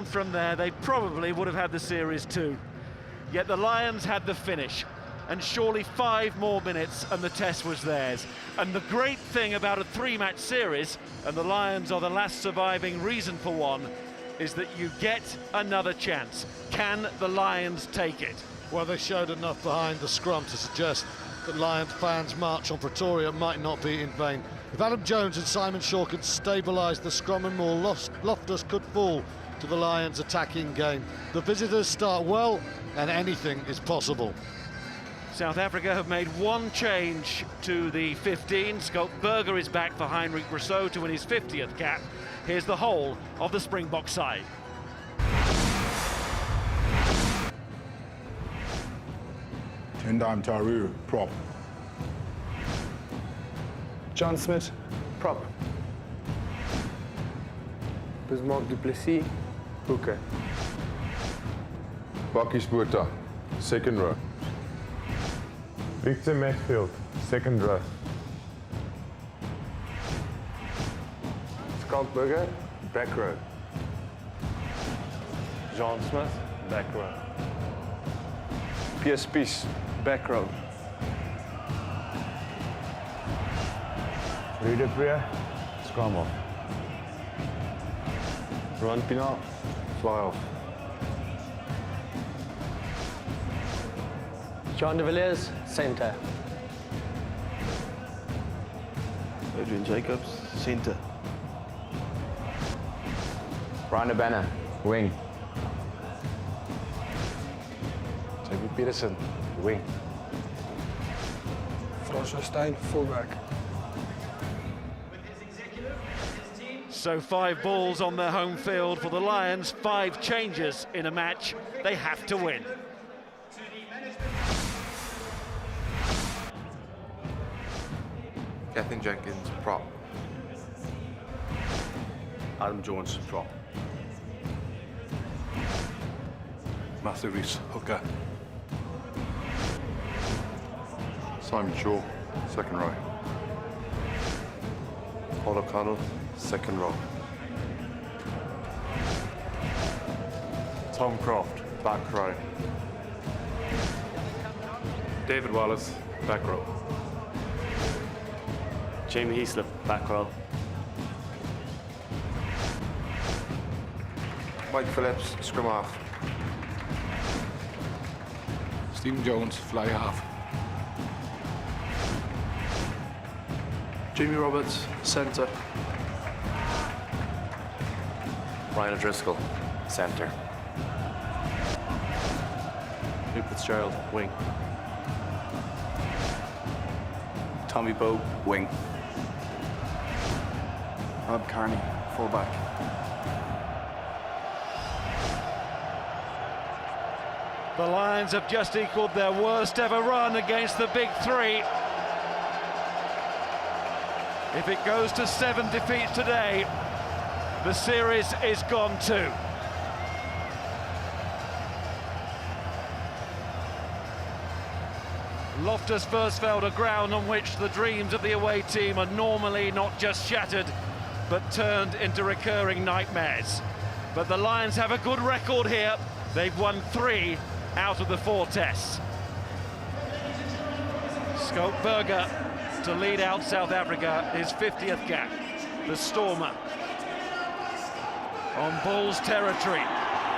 From there, they probably would have had the series too. Yet the Lions had the finish, and surely 5 more minutes and the test was theirs. And the great thing about a 3-match series, and the Lions are the last surviving reason for one, is that you get another chance. Can the Lions take it? Well, they showed enough behind the scrum to suggest that Lions fans' march on Pretoria might not be in vain. If Adam Jones and Simon Shaw could stabilise the scrum and more, Loftus could fall to the Lions' attacking game. The visitors start well, and anything is possible. South Africa have made 1 change to the 15. Skulkberger is back for Heinrich Rousseau to win his 50th cap. Here's the whole of the Springbok side. Tendam Taru, prop. John Smith, prop. Bismarck du Plessis, hooker. Bakkie Botha, second row. Victor Matfield, second row. Skulkberger, back row. John Smith, back row. Piers Spies, back row. Ruud Preer, scrum off. Ron Pienaar, fly off. John de Villiers, centre. Adrian Jacobs, centre. Brian Banner, wing. David Peterson, wing. François Steyn, fullback. So 5 balls on their home field for the Lions, 5 changes in a match they have to win. Catherine Jenkins, prop. Adam Jones, prop. Matthew Rees, hooker. Simon Shaw, second row. Paul O'Connell, second row. Tom Croft, back row. David Wallace, back row. Jamie Heaslip, back row. Mike Phillips, scrum half. Stephen Jones, fly half. Jamie Roberts, centre. Ryan O'Driscoll, centre. Luke Fitzgerald, wing. Tommy Bowe, wing. Rob Carney, fullback. The Lions have just equalled their worst ever run against the big 3. If it goes to 7 defeats today, the series is gone too. Loftus Versfeld, a ground on which the dreams of the away team are normally not just shattered, but turned into recurring nightmares. But the Lions have a good record here. They've won 3 out of the 4 tests. Skulkberger to lead out South Africa, his 50th cap. The Stormer on Bulls territory,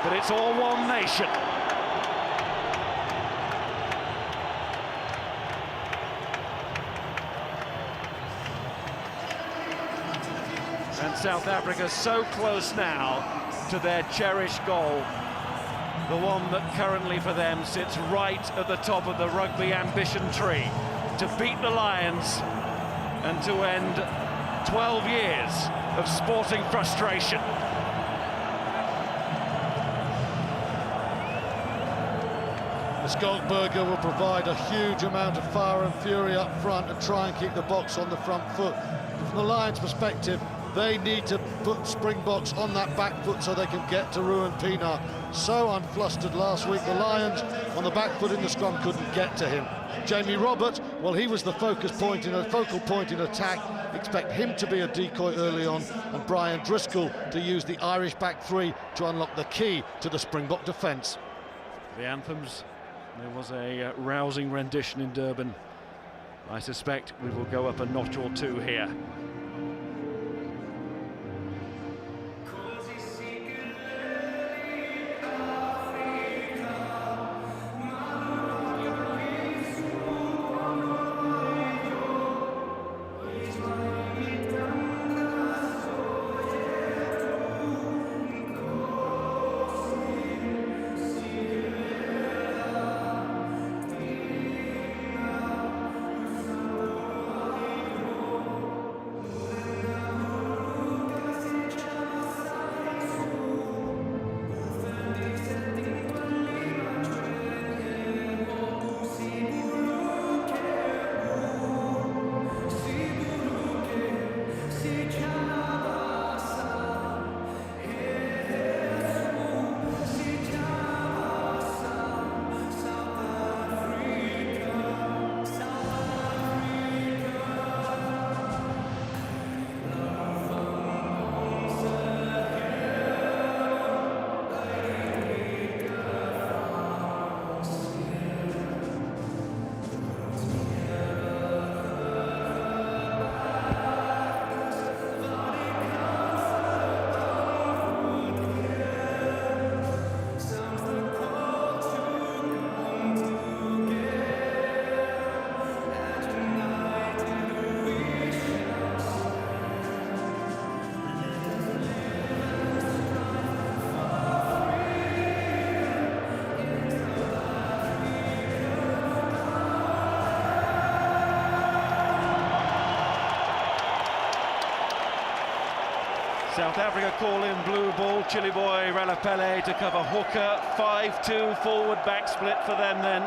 but it's all one nation. And South Africa so close now to their cherished goal. The one that currently for them sits right at the top of the rugby ambition tree. To beat the Lions and to end 12 years of sporting frustration. The Skulkberger will provide a huge amount of fire and fury up front and try and keep the Boks on the front foot. From the Lions' perspective, they need to put Springboks on that back foot so they can get to Ruud Pienaar. So unflustered last week, the Lions on the back foot in the scrum couldn't get to him. Jamie Roberts Well, he was the focal point in attack. Expect him to be a decoy early on, and Brian Driscoll to use the Irish back three to unlock the key to the Springbok defence. The anthems, there was a rousing rendition in Durban. I suspect we will go up a notch or two here. South Africa call in blue ball, Chile boy Ralapele to cover hooker, 5-2 forward back split for them then.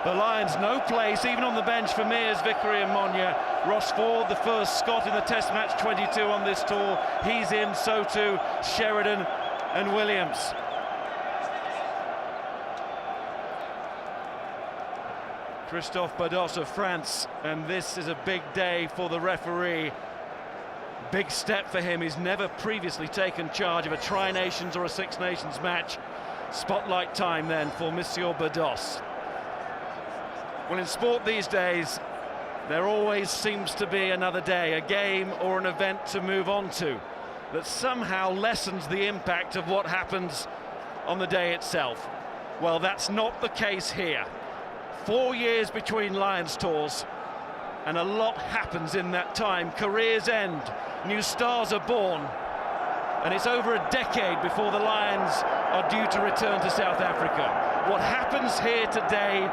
The Lions no place, even on the bench for Mears, Vickery and Monya. Ross Ford, the first Scot in the Test match 22 on this tour, he's in, so too Sheridan and Williams. Christophe Bados of France, and this is a big day for the referee. Big step for him. He's never previously taken charge of a Tri-Nations or a Six Nations match. Spotlight time then for Monsieur Bados. Well, in sport these days, there always seems to be another day, a game or an event to move on to that somehow lessens the impact of what happens on the day itself. Well, that's not the case here. 4 years between Lions tours, and a lot happens in that time. Careers end, new stars are born, and it's over a decade before the Lions are due to return to South Africa. What happens here today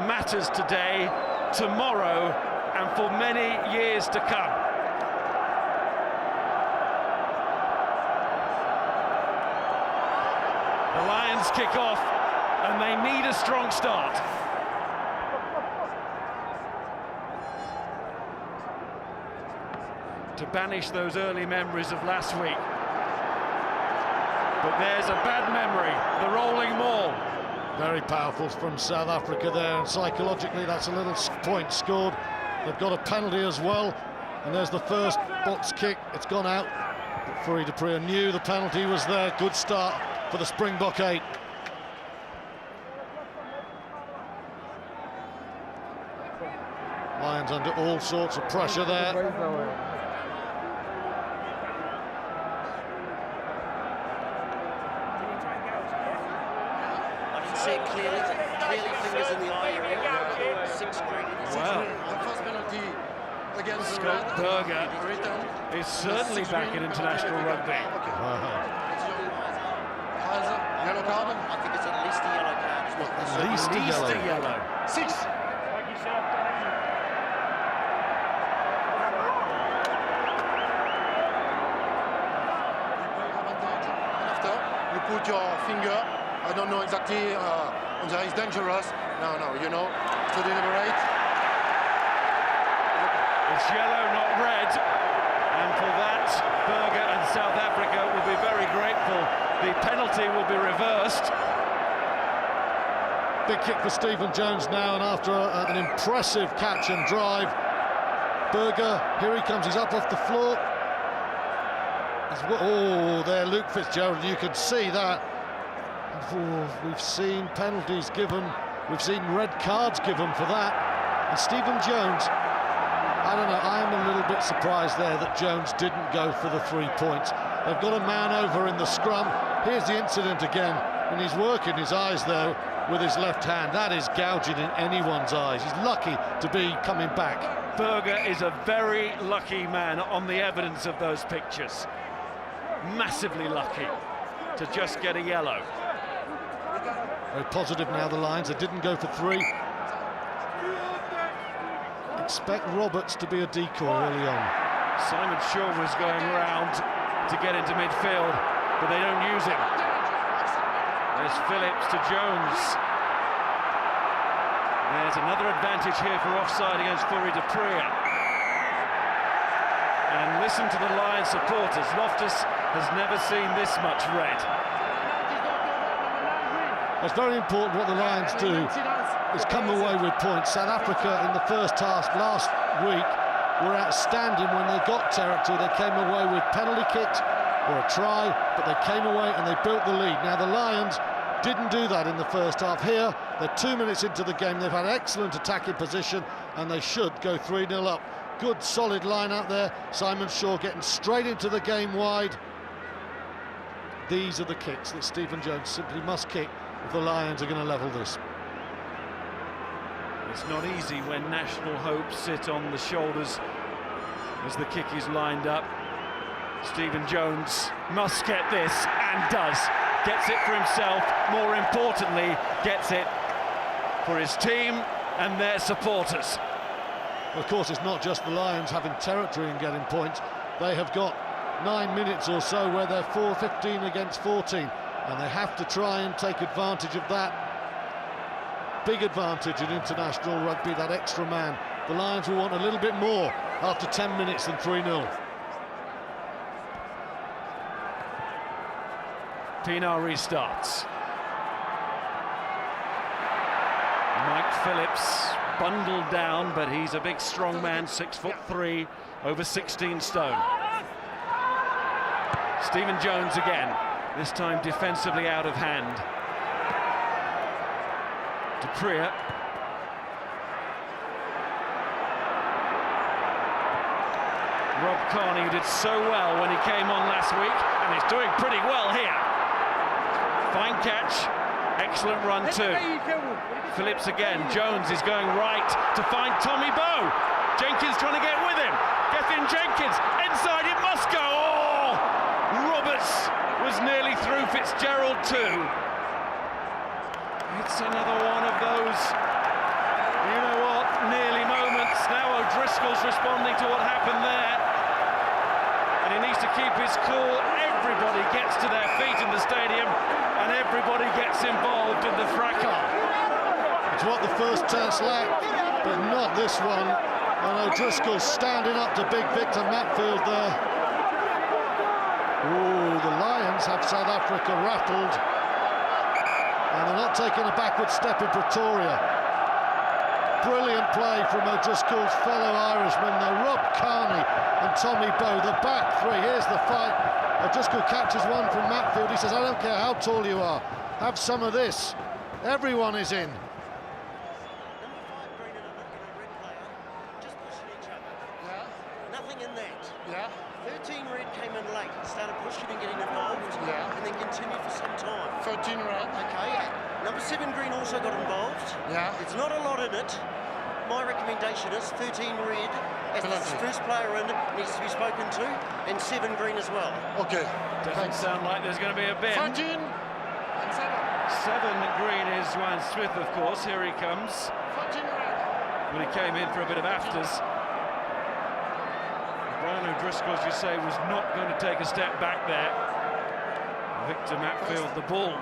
matters today, tomorrow, and for many years to come. The Lions kick off, and they need a strong start. To banish those early memories of last week. But there's a bad memory, the rolling maul. Very powerful from South Africa there, and psychologically that's a little point scored. They've got a penalty as well, and there's the first box kick. It's gone out, but Fourie du Preez knew the penalty was there. Good start for the Springbok 8. Lions under all sorts of pressure there. Fingers in the eye area. Wow. Scott Berger is certainly back in international rugby. Yellow card? I think it's at least a yellow card as well. At least a yellow. 6. After you put your finger, I don't know exactly, on there is dangerous. No, you know, to deliberate. It's yellow, not red. And for that, Berger and South Africa will be very grateful. The penalty will be reversed. Big kick for Stephen Jones now, and after an impressive catch and drive, Berger, here he comes, he's up off the floor. Oh, there, Luke Fitzgerald, you can see that. Oh, we've seen penalties given, we've seen red cards given for that. And Stephen Jones, I don't know, I am a little bit surprised there that Jones didn't go for the 3 points. They've got a man over in the scrum. Here's the incident again, and he's working his eyes there with his left hand. That is gouging in anyone's eyes. He's lucky to be coming back. Berger is a very lucky man on the evidence of those pictures. Massively lucky to just get a yellow. Very positive now, the Lions. They didn't go for 3. Expect Roberts to be a decoy early on. Simon Shaw was going round to get into midfield, but they don't use him. There's Phillips to Jones. There's another advantage here for offside against Fourie de Pria. And listen to the Lions supporters. Loftus has never seen this much red. It's very important what the Lions do is come away with points. South Africa in the first half last week were outstanding when they got territory. They came away with penalty kicks or a try, but they came away and they built the lead. Now the Lions didn't do that in the first half. Here, they're 2 minutes into the game. They've had excellent attacking position and they should go 3-0 up. Good solid line out there. Simon Shaw getting straight into the game wide. These are the kicks that Stephen Jones simply must kick if the Lions are going to level this. It's not easy when national hopes sit on the shoulders as the kick is lined up. Stephen Jones must get this, and does. Gets it for himself, more importantly, gets it for his team and their supporters. Well, of course, it's not just the Lions having territory and getting points. They have got 9 minutes or so where they're 15 against 14, and they have to try and take advantage of that. Big advantage in international rugby, that extra man. The Lions will want a little bit more after 10 minutes than 3-0. Pienaar restarts. Mike Phillips bundled down, but he's a big strong man, 6'3", over 16 stone. Stephen Jones again, this time defensively out of hand. De Pria. Rob Kearney, who did so well when he came on last week, and he's doing pretty well here. Fine catch, excellent run too. Phillips again, Jones is going right to find Tommy Bowe. Jenkins trying to get with him. Gethin Jenkins, inside it must go. Oh! Roberts was nearly through Fitzgerald too. It's another one of those, you know what, nearly moments. Now O'Driscoll's responding to what happened there. And he needs to keep his cool. Everybody gets to their feet in the stadium and everybody gets involved in the fracas. It's what the first test lacked, but not this one. And O'Driscoll standing up to big Victor Matfield there. Ooh, the Lions have South Africa rattled. And they're not taking a backward step in Pretoria. Brilliant play from O'Driscoll's fellow Irishmen there. Rob Kearney and Tommy Bowe, the back three. Here's the fight. O'Driscoll catches one from Matfield. He says, I don't care how tall you are, have some of this. Everyone is in. Nothing in that. Yeah. 13 red came in late, started pushing and getting involved. Yeah. And then continued for some time. 13 red. Okay. Number 7 green also got involved. Yeah. It's not a lot in it. My recommendation is 13 red as the first player in needs to be spoken to, and 7 green as well. Okay. Doesn't sound like there's going to be a bin. 13 and 7. 7 green is Ryan Smith, of course. Here he comes. 13 red. When he came in for a bit of afters. Brian O'Driscoll, as you say, was not going to take a step back there. Victor Matfield, the ball.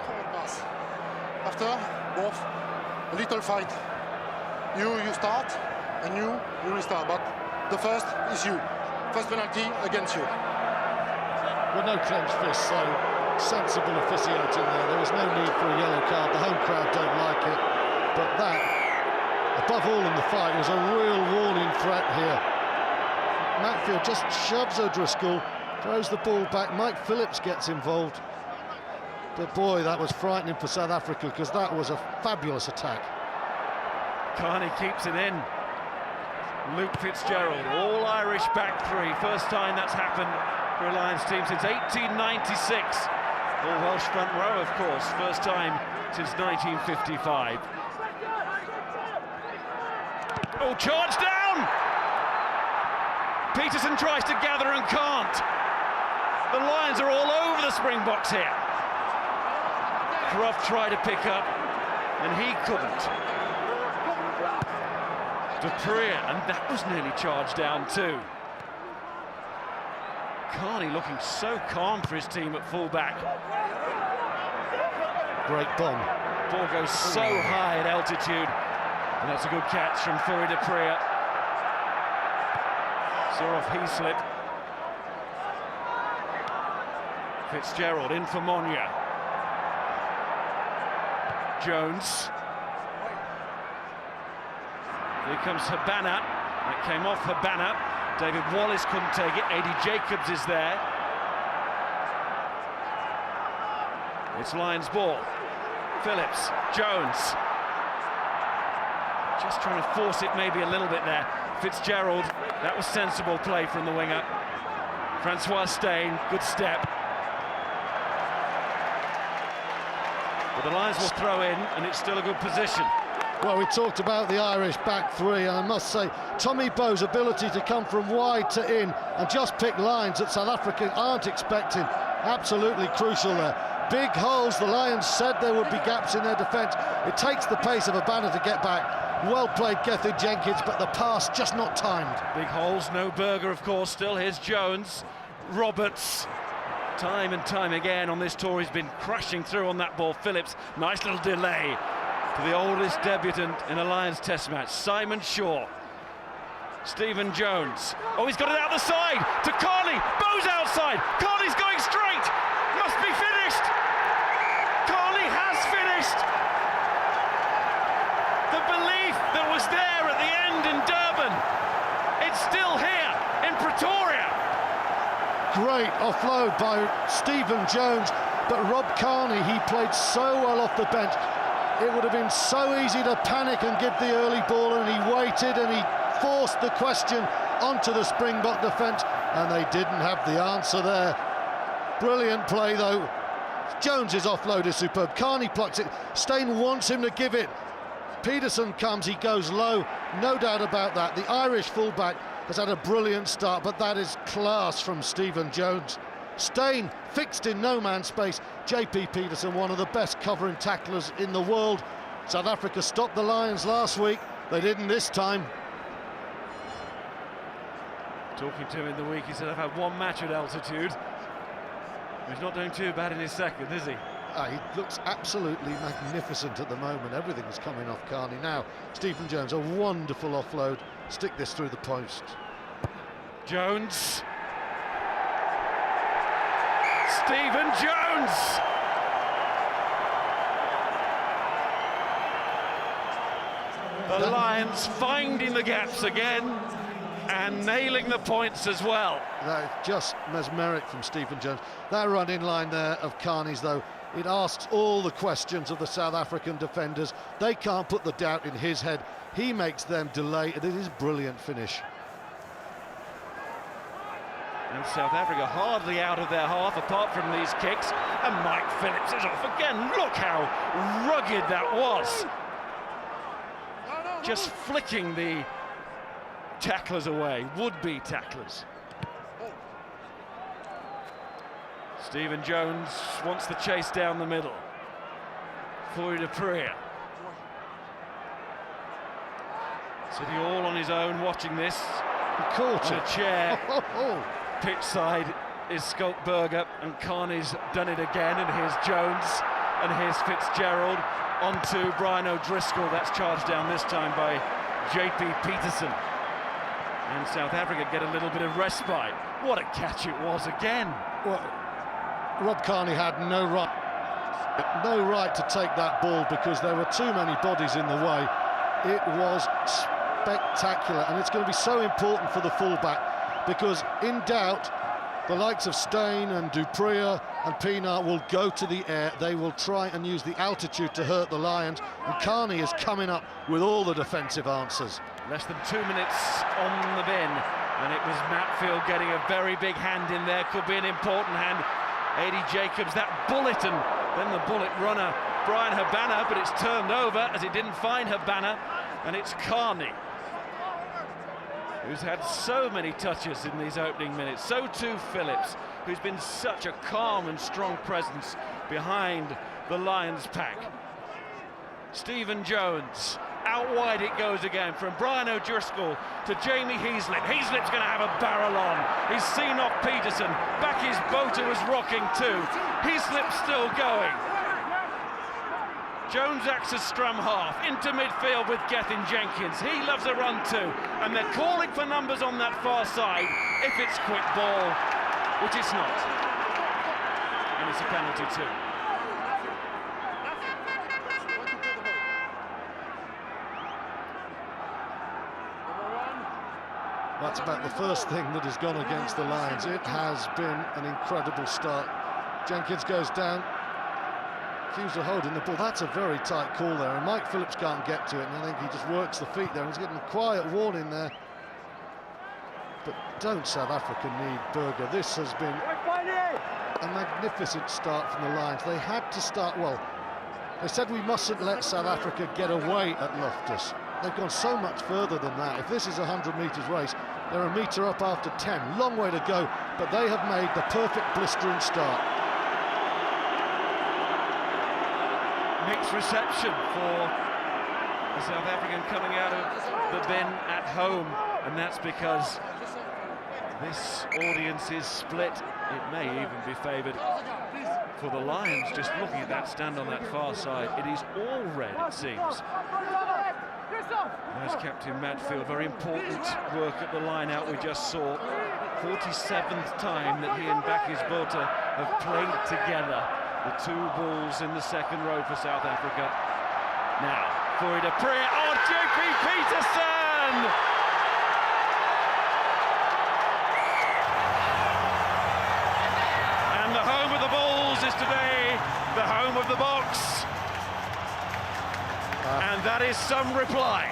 After, both, a little fight. You start, and you restart, but the first is you. First penalty against you. With no clenched fists, so sensible officiating there. There was no need for a yellow card. The home crowd don't like it. But that, above all in the fight, was a real warning threat here. Matfield just shoves O'Driscoll, throws the ball back. Mike Phillips gets involved. But boy, that was frightening for South Africa, because that was a fabulous attack. Carney keeps it in. Luke Fitzgerald, all Irish back three. First time that's happened for a Lions team since 1896. All Welsh front row, of course. First time since 1955. Oh, charge down! Peterson tries to gather and can't. The Lions are all over the Springboks here. Croft tried to pick up, and he couldn't. Dupree, and that was nearly charged down too. Carney looking so calm for his team at fullback. Great bomb. Ball goes so high at altitude, and that's a good catch from Fourie Dupree. Saw off Heaslip. Fitzgerald in for Monya. Jones. Here comes Habana. That came off Habana. David Wallace couldn't take it. Eddie Jacobs is there. It's Lions ball. Phillips, Jones. Just trying to force it maybe a little bit there. Fitzgerald, that was sensible play from the winger. Francois Steyn, good step. But the Lions will throw in, and it's still a good position. Well, we talked about the Irish back three, and I must say, Tommy Bowe's ability to come from wide to in and just pick lines that South Africa aren't expecting, absolutely crucial there. Big holes, the Lions said there would be gaps in their defence. It takes the pace of a banner to get back. Well played, Gethin Jenkins, but the pass just not timed. Big holes, no Berger, of course, still. Here's Jones, Roberts. Time and time again on this tour, he's been crashing through on that ball. Phillips, nice little delay to the oldest debutant in a Lions test match, Simon Shaw. Stephen Jones. Oh, he's got it out the side to Carney. Bowe's outside. Carney's going straight. Must be finished. Carney has finished. The belief that was there at the end in Durban, it's still here in Pretoria. Great offload by Stephen Jones, but Rob Carney, he played so well off the bench. It would have been so easy to panic and give the early ball, and he waited and he forced the question onto the Springbok defence, and they didn't have the answer there. Brilliant play though. Jones's offload is superb. Carney plucks it. Steyn wants him to give it. Peterson comes, he goes low, no doubt about that. The Irish fullback has had a brilliant start, but that is class from Stephen Jones. Steyn fixed in no man's space. JP Peterson, one of the best covering tacklers in the world. South Africa stopped the Lions last week. They didn't this time. Talking to him in the week, he said, I've had one match at altitude. He's not doing too bad in his second, is he? He looks absolutely magnificent at the moment. Everything's coming off Carney. Now, Stephen Jones, a wonderful offload. Stick this through the post. Jones. Stephen Jones! The Lions finding the gaps again and nailing the points as well. That's just mesmeric from Stephen Jones. That run in line there of Carney's, though, it asks all the questions of the South African defenders. They can't put the doubt in his head. He makes them delay, and it is a brilliant finish. And South Africa hardly out of their half apart from these kicks, and Mike Phillips is off again. Look how rugged that was. Just flicking the tacklers away, would-be tacklers. Stephen Jones wants the chase down the middle. Fourie Dupree. City all on his own watching this. He caught on it. A chair. Pitch side is Schalk Burger, and Carney's done it again, and here's Jones, and here's Fitzgerald onto Brian O'Driscoll. That's charged down this time by JP Peterson. And South Africa get a little bit of respite. What a catch it was again. Well, Rob Carney had no right. No right to take that ball because there were too many bodies in the way. It was spectacular, and it's going to be so important for the fullback because in doubt, the likes of Steyn and Dupria and Pienaar will go to the air. They will try and use the altitude to hurt the Lions, and Carney is coming up with all the defensive answers. Less than 2 minutes on the bin, and it was Matfield getting a very big hand in there. Could be an important hand. Adi Jacobs, that bullet, and then the bullet runner, Brian Habana, but it's turned over as it didn't find Habana, and it's Carney, who's had so many touches in these opening minutes. So too Phillips, who's been such a calm and strong presence behind the Lions pack. Stephen Jones, out wide it goes again from Brian O'Driscoll to Jamie Heaslip. Heaslip's going to have a barrel on. He's seen off Peterson. Back his Bota was rocking too. Heaslip's still going. Jones acts as scrum half into midfield with Gethin Jenkins. He loves a run too, and they're calling for numbers on that far side if it's quick ball, which it's not. And it's a penalty too. That's about the first thing that has gone against the Lions. It has been an incredible start. Jenkins goes down, accused of holding the ball. That's a very tight call there, and Mike Phillips can't get to it, and I think he just works the feet there. He's getting a quiet warning there. But don't South Africa need Berger? This has been a magnificent start from the Lions. They had to start well. They said we mustn't let South Africa get away at Loftus. They've gone so much further than that. If this is a 100 metres race, they're a metre up after 10. Long way to go, but they have made the perfect blistering start. Mixed reception for the South African coming out of the bin at home, and that's because this audience is split. It may even be favoured for the Lions. Just looking at that stand on that far side, it is all red, it seems. There's Captain Matfield, very important work at the line-out we just saw. 47th time that he and Bakis Botha have played together. The two balls in the second row for South Africa. Now, Fourie du Preez, oh, JP Peterson! And the home of the Bulls is today the home of the box. And that is some reply.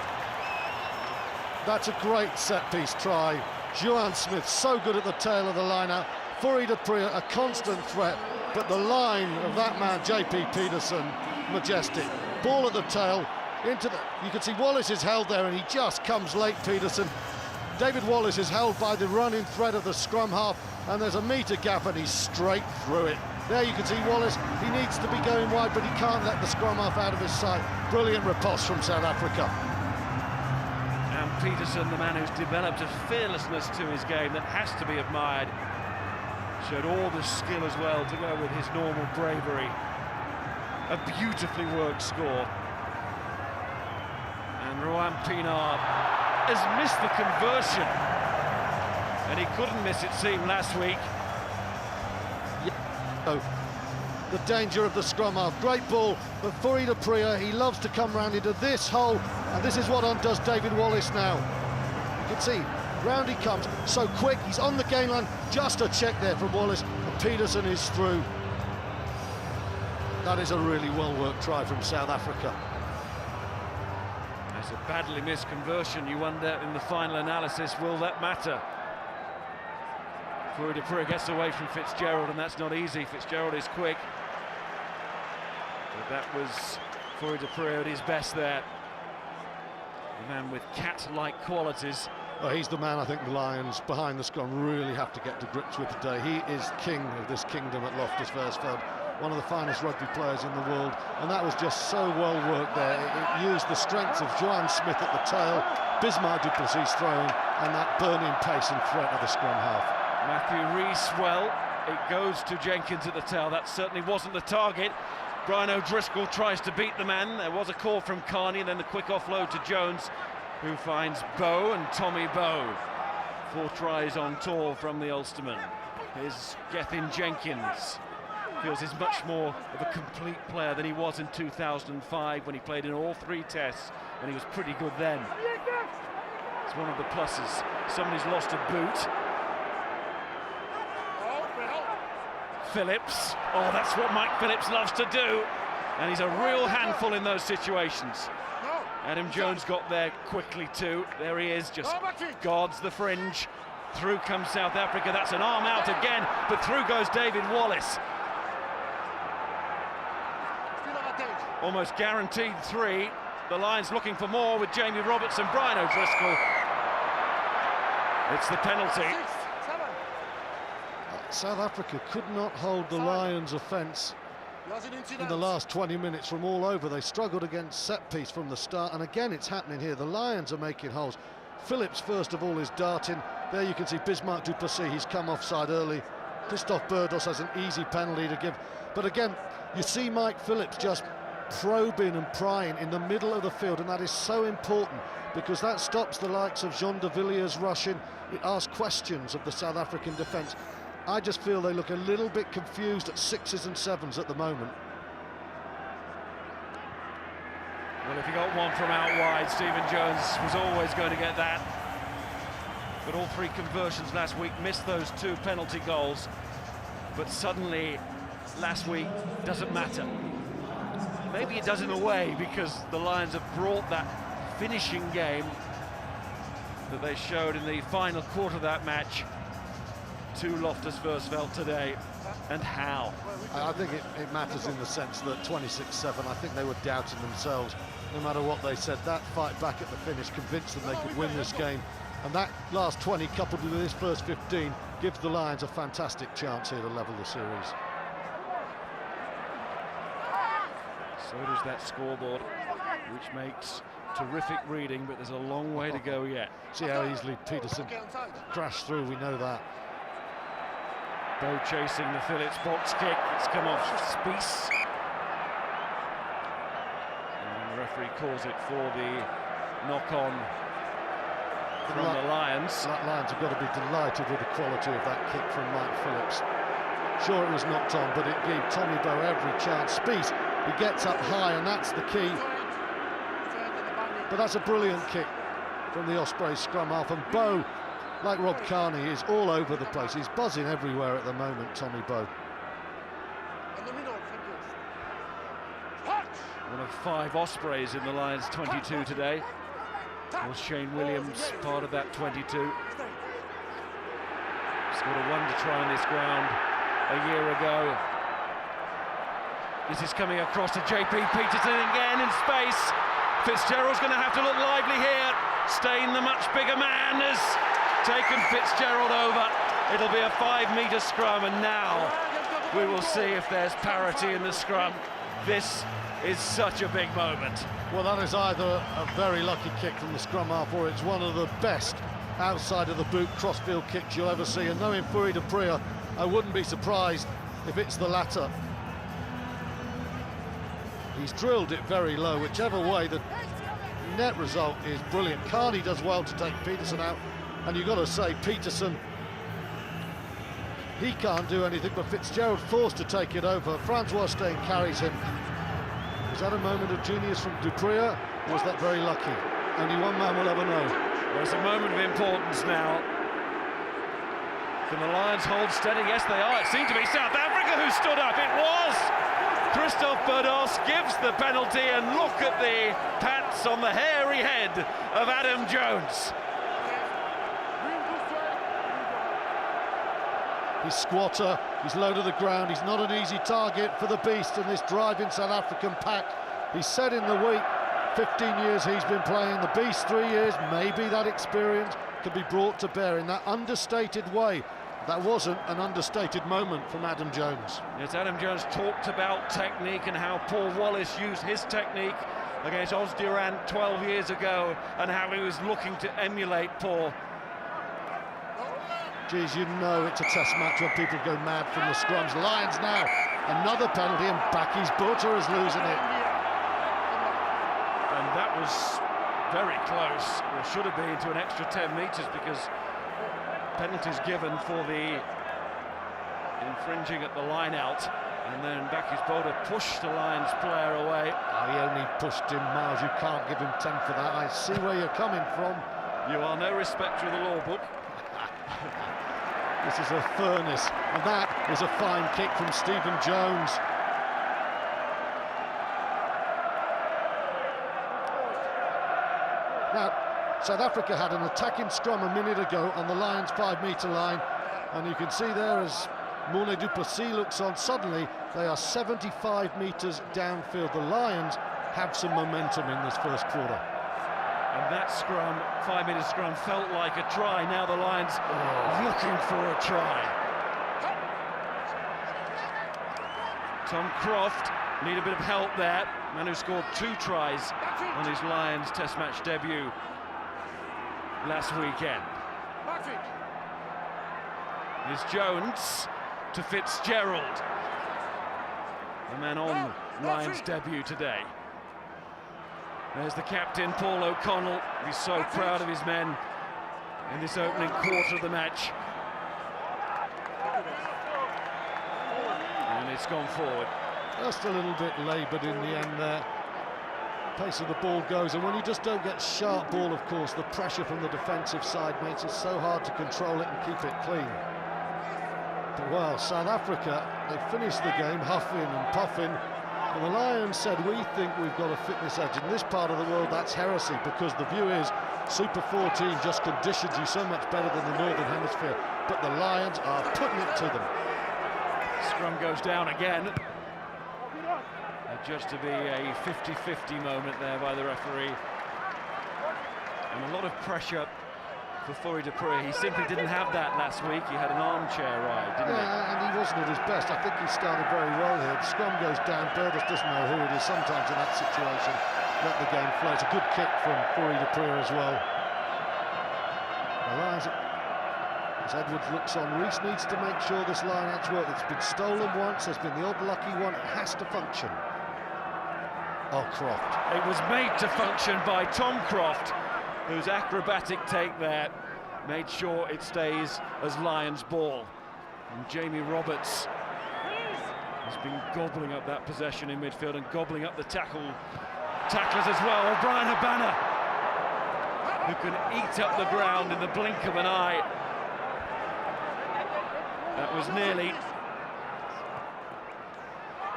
That's a great set-piece try. Johan Smith so good at the tail of the line-out. Fourie du Preez, a constant threat, but the line of that man, JP Peterson, majestic. Ball at the tail, into the... You can see Wallace is held there, and he just comes late, Peterson. David Wallace is held by the running thread of the scrum half, and there's a metre gap, and he's straight through it. There you can see Wallace, he needs to be going wide, but he can't let the scrum half out of his sight. Brilliant riposte from South Africa. And Peterson, the man who's developed a fearlessness to his game that has to be admired, showed all the skill as well to go with his normal bravery. A beautifully worked score. And Rohan Pienaar has missed the conversion, and he couldn't miss it, seemed, last week. The danger of the scrum half. Great ball, but Fourie du Preez, he loves to come round into this hole, and this is what undoes David Wallace now. You can see, round he comes, so quick, he's on the gain line, just a check there from Wallace, and Peterson is through. That is a really well-worked try from South Africa. That's a badly missed conversion. You wonder in the final analysis, will that matter? Fourie du Preez gets away from Fitzgerald, and that's not easy. Fitzgerald is quick. But that was Fourie du Preez at his best there. A man with cat-like qualities. Well, he's the man I think the Lions behind the scrum really have to get to grips with today. He is king of this kingdom at Loftus Versfeld, one of the finest rugby players in the world, and that was just so well worked there. It used the strength of Johan Smith at the tail, Bismarck du Plessis throwing, and that burning pace and threat of the scrum half. Matthew Rees, well, it goes to Jenkins at the tail. That certainly wasn't the target. Brian O'Driscoll tries to beat the man. There was a call from Carney, and then the quick offload to Jones, who finds Bowe and Tommy Bowe. 4 tries on tour from the Ulsterman. Here's Gethin Jenkins. feels he's much more of a complete player than he was in 2005 when he played in all 3 tests, and he was pretty good then. It's one of the pluses. Somebody's lost a boot. Phillips. Oh, that's what Mike Phillips loves to do. And he's a real handful in those situations. Adam Jones got there quickly too. There he is, just guards the fringe. Through comes South Africa. That's an arm out again, but through goes David Wallace. Almost guaranteed 3. The Lions looking for more with Jamie Roberts and Brian O'Driscoll. It's the penalty. South Africa could not hold the Lions' offence in the last 20 minutes from all over. They struggled against set piece from the start, and again it's happening here. The Lions are making holes. Phillips first of all is darting. There you can see Bismarck du Plessis, he's come offside early. Christophe Burdos has an easy penalty to give, but again you see Mike Phillips just probing and prying in the middle of the field, and that is so important because that stops the likes of Jean de Villiers rushing. It asks questions of the South African defence. I just feel they look a little bit confused at 6s and 7s at the moment. Well, if he got one from out wide, Stephen Jones was always going to get that. But all 3 conversions last week missed those 2 penalty goals. But suddenly, last week, doesn't matter. Maybe it does in a way, because the Lions have brought that finishing game that they showed in the final quarter of that match to Loftus Versfeld today, and how. I think it matters in the sense that 26-7, I think they were doubting themselves. No matter what they said, that fight back at the finish convinced them they could win this game, and that last 20 coupled with this first 15 gives the Lions a fantastic chance here to level the series. So does that scoreboard, which makes terrific reading, but there's a long way to go yet. See how easily Peterson crashed through, we know that. Bow chasing the Phillips box kick. It's come off Spies. And the referee calls it for the knock-on from the Lions. Lions have got to be delighted with the quality of that kick from Mike Phillips. Sure, it was knocked on, but it gave Tommy Bow every chance. Spies, he gets up high, and that's the key. But that's a brilliant kick from the Ospreys scrum half, and Bow, like Rob Kearney, is all over the place. He's buzzing everywhere at the moment, Tommy Bow. One of 5 Ospreys in the Lions 22 today. Was Shane Williams part of that 22? Scored a wonder try on this ground a year ago. This is coming across to JP Peterson again in space. Fitzgerald's going to have to look lively here. Stain, the much bigger man, has taken Fitzgerald over. It'll be a 5-metre scrum, and now we will see if there's parity in the scrum. This is such a big moment. Well, that is either a very lucky kick from the scrum half, or it's one of the best outside of the boot crossfield kicks you'll ever see. And knowing Fourie du Preez, I wouldn't be surprised if it's the latter. He's drilled it very low. Whichever way, the net result is brilliant. Kearney does well to take Peterson out, and you've got to say Peterson, he can't do anything, but Fitzgerald forced to take it over. Francois Steyn carries him. Was that a moment of genius from du Preez, or was that very lucky? Only one man will ever know. There's a moment of importance now. Can the Lions hold steady? Yes, they are. It seemed to be South Africa who stood up. It was! Christophe Burdos gives the penalty, and look at the pats on the hairy head of Adam Jones. He's squatter, he's low to the ground, he's not an easy target for the beast in this driving South African pack. He said in the week, 15 years he's been playing, the beast 3 years, maybe that experience could be brought to bear in that understated way. That wasn't an understated moment from Adam Jones. Yes, Adam Jones talked about technique and how Paul Wallace used his technique against Oz Durant 12 years ago, and how he was looking to emulate Paul. Geez, you know it's a test match when people go mad from the scrums. Lions now, another penalty, and Bakkies Botha is losing it. And that was very close. It should have been to an extra 10 metres, because penalties given for the infringing at the line out. And then Bakis Boulder pushed the Lions player away. He only pushed him, Miles. You can't give him 10 for that. I see where you're coming from. You are no respecter of the law book. This is a furnace, and that is a fine kick from Stephen Jones. Now, South Africa had an attacking scrum a minute ago on the Lions' 5-metre line, and you can see there as Morne du Plessis looks on, suddenly they are 75 metres downfield. The Lions have some momentum in this first quarter. And that scrum, 5-minute scrum, felt like a try. Now the Lions looking for a try. Tom Croft need a bit of help there. Man who scored 2 tries on his Lions Test match debut last weekend. Here's Jones to Fitzgerald, the man on Lions debut today. There's the captain, Paul O'Connell. He's so proud of his men in this opening quarter of the match. And it's gone forward. Just a little bit laboured in the end there. Pace of the ball goes, and when you just don't get sharp ball, of course, the pressure from the defensive side makes it so hard to control it and keep it clean. But well, South Africa, they finished the game huffing and puffing. And the Lions said, we think we've got a fitness edge. In this part of the world, that's heresy, because the view is Super 14 just conditions you so much better than the Northern Hemisphere. But the Lions are putting it to them. Scrum goes down again. Just to be a 50-50 moment there by the referee. And a lot of pressure for Fourie du Preez. He simply didn't have that last week. He had an armchair ride, didn't he? And he wasn't at his best. I think he started very well here. The scrum goes down. Burgess doesn't know who it is sometimes in that situation. Let the game flow. It's a good kick from Fourie du Preez as well. The Lions, as Edwards looks on, Rees needs to make sure this line out's work. It's been stolen once. There's been the odd lucky one. It has to function. Oh, Croft. It was made to function by Tom Croft, whose acrobatic take there made sure it stays as Lions ball. And Jamie Roberts has been gobbling up that possession in midfield and gobbling up the tacklers as well. Brian Habana, who can eat up the ground in the blink of an eye. That was nearly.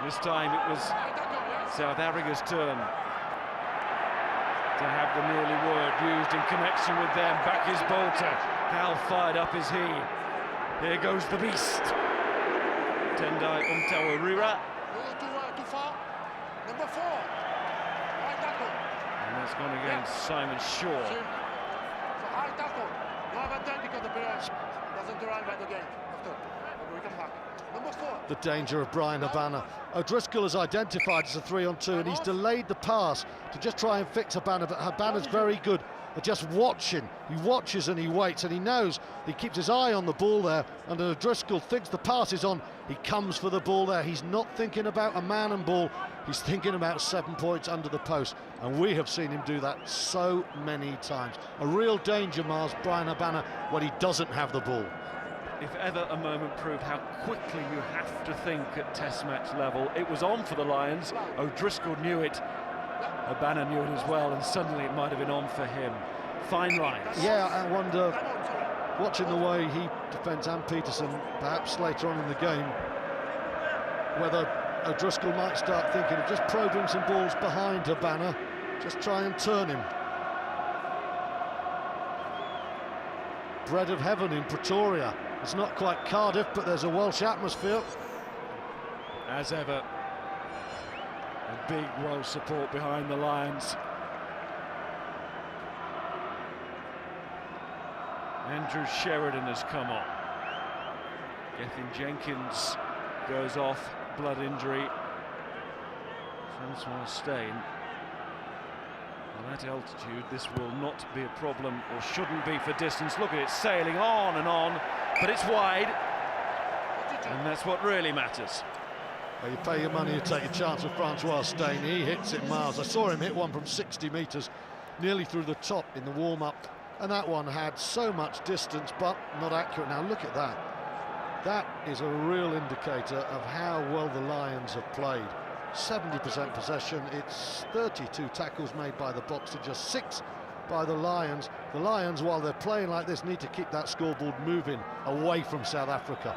This time it was South Africa's turn to have the nearly word used in connection with them. Bakis Boulder, how fired up is he? Here goes the beast. Tendai Umtawarira. Too far. Number 4. High tackle. And that's gone against Simon Shaw. So high tackle. No advantage because the player doesn't arrive at the game. After. We come back. Number 4. The danger of Brian Habana. O'Driscoll is identified as a 3-on-2, and he's delayed the pass to just try and fix Habana, but Habana's very good at just watching. He watches and he waits, and he knows he keeps his eye on the ball there, and O'Driscoll thinks the pass is on. He comes for the ball there. He's not thinking about a man and ball. He's thinking about 7 points under the post, and we have seen him do that so many times. A real danger, Mars, Brian Habana, when he doesn't have the ball. If ever a moment proved how quickly you have to think at Test match level, it was on for the Lions. O'Driscoll knew it, Habana knew it as well, and suddenly it might have been on for him. Fine lines. Yeah, I wonder, watching the way he defends Ann Peterson, perhaps later on in the game, whether O'Driscoll might start thinking of just probing some balls behind Habana, just try and turn him. Bread of heaven in Pretoria. It's not quite Cardiff, but there's a Welsh atmosphere. As ever, a big Welsh support behind the Lions. Andrew Sheridan has come on. Gethin Jenkins goes off, blood injury. Francois Steyn. At altitude, this will not be a problem, or shouldn't be for distance. Look at it sailing on, but it's wide, and that's what really matters. Well, you pay your money, you take a chance with Francois Steyn. He hits it miles. I saw him hit one from 60 metres, nearly through the top in the warm-up, and that one had so much distance, but not accurate. Now look at that. That is a real indicator of how well the Lions have played. 70% possession, it's 32 tackles made by the Boxers, just 6 by the Lions. The Lions, while they're playing like this, need to keep that scoreboard moving away from South Africa.